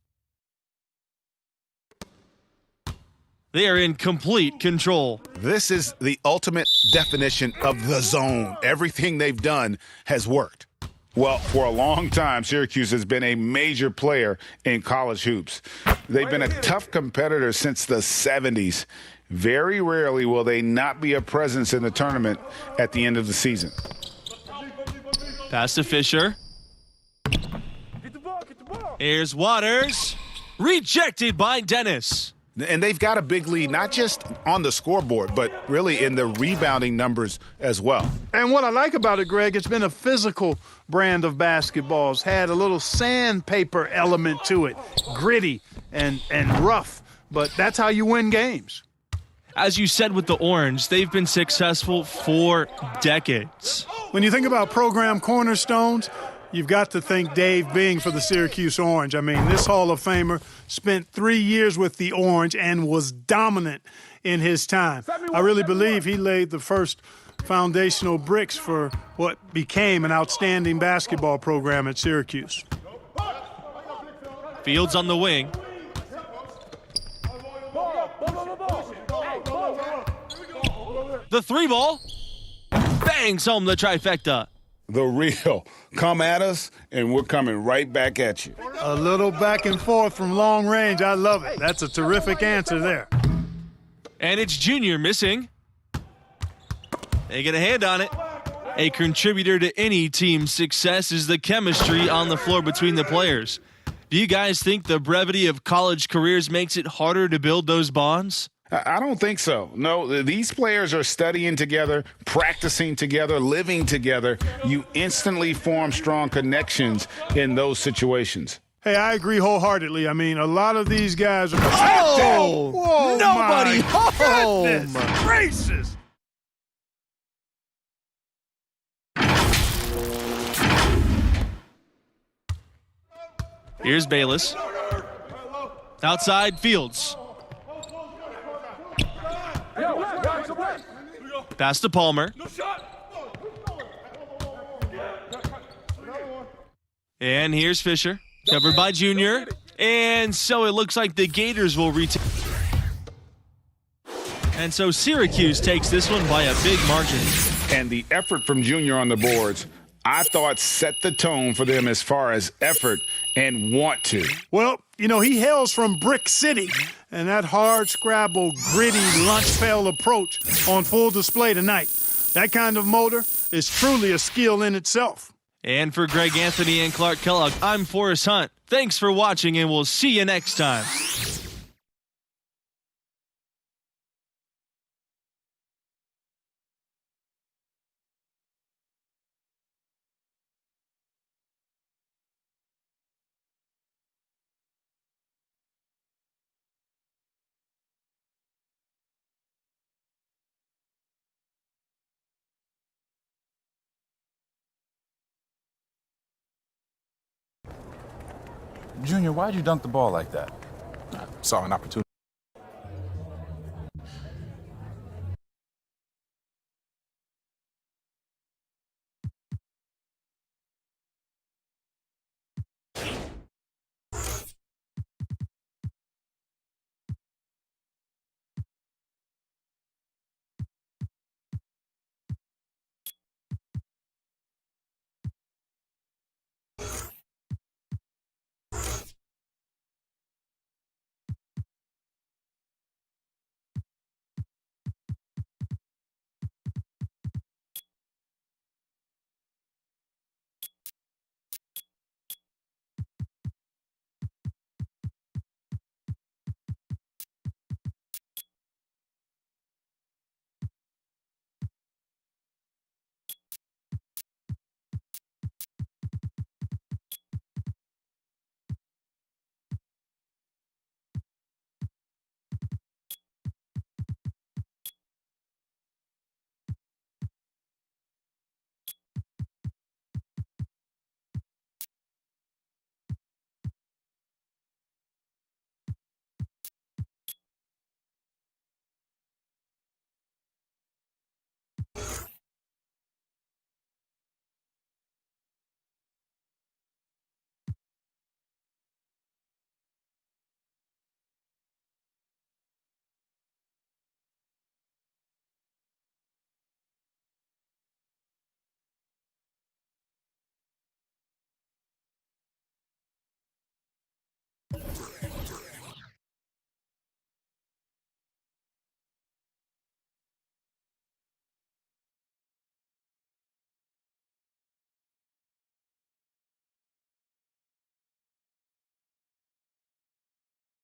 They are in complete control. This is the ultimate definition of the zone. Everything they've done has worked. Well, for a long time, Syracuse has been a major player in college hoops. They've been a tough competitor since the 70s. Very rarely will they not be a presence in the tournament at the end of the season. Pass to Fisher. Here's Waters. Rejected by Dennis. And they've got a big lead, not just on the scoreboard, but really in the rebounding numbers as well. And what I like about it, Greg, it's been a physical brand of basketball. It's had a little sandpaper element to it, gritty and rough, but that's how you win games. As you said with the Orange, they've been successful for decades. When you think about program cornerstones, you've got to think Dave Bing for the Syracuse Orange. I mean, this Hall of Famer spent 3 years with the Orange and was dominant in his time. I really believe he laid the first foundational bricks for what became an outstanding basketball program at Syracuse. Fields on the wing. The three ball bangs home the trifecta. The real. Come at us, and we're coming right back at you. A little back and forth from long range. I love it. That's a terrific answer there. And it's Junior missing. They get a hand on it. A contributor to any team's success is the chemistry on the floor between the players. Do you guys think the brevity of college careers makes it harder to build those bonds? I don't think so. No, these players are studying together, practicing together, living together. You instantly form strong connections in those situations. Hey, I agree wholeheartedly. I mean, a lot of these guys are... Oh! Whoa, Nobody home! Goodness gracious! Here's Bayless. Outside, Fields. Pass to Palmer. And here's Fisher. Covered by Junior. And so it looks like the Gators will retain. And so Syracuse takes this one by a big margin. And the effort from Junior on the boards, I thought, set the tone for them as far as effort and want to. Well, you know, he hails from Brick City, and that hard scrabble, gritty lunch pail approach on full display tonight. That kind of motor is truly a skill in itself. And for Greg Anthony and Clark Kellogg, I'm Forrest Hunt. Thanks for watching, and we'll see you next time. Junior, why'd you dunk the ball like that? I saw an opportunity.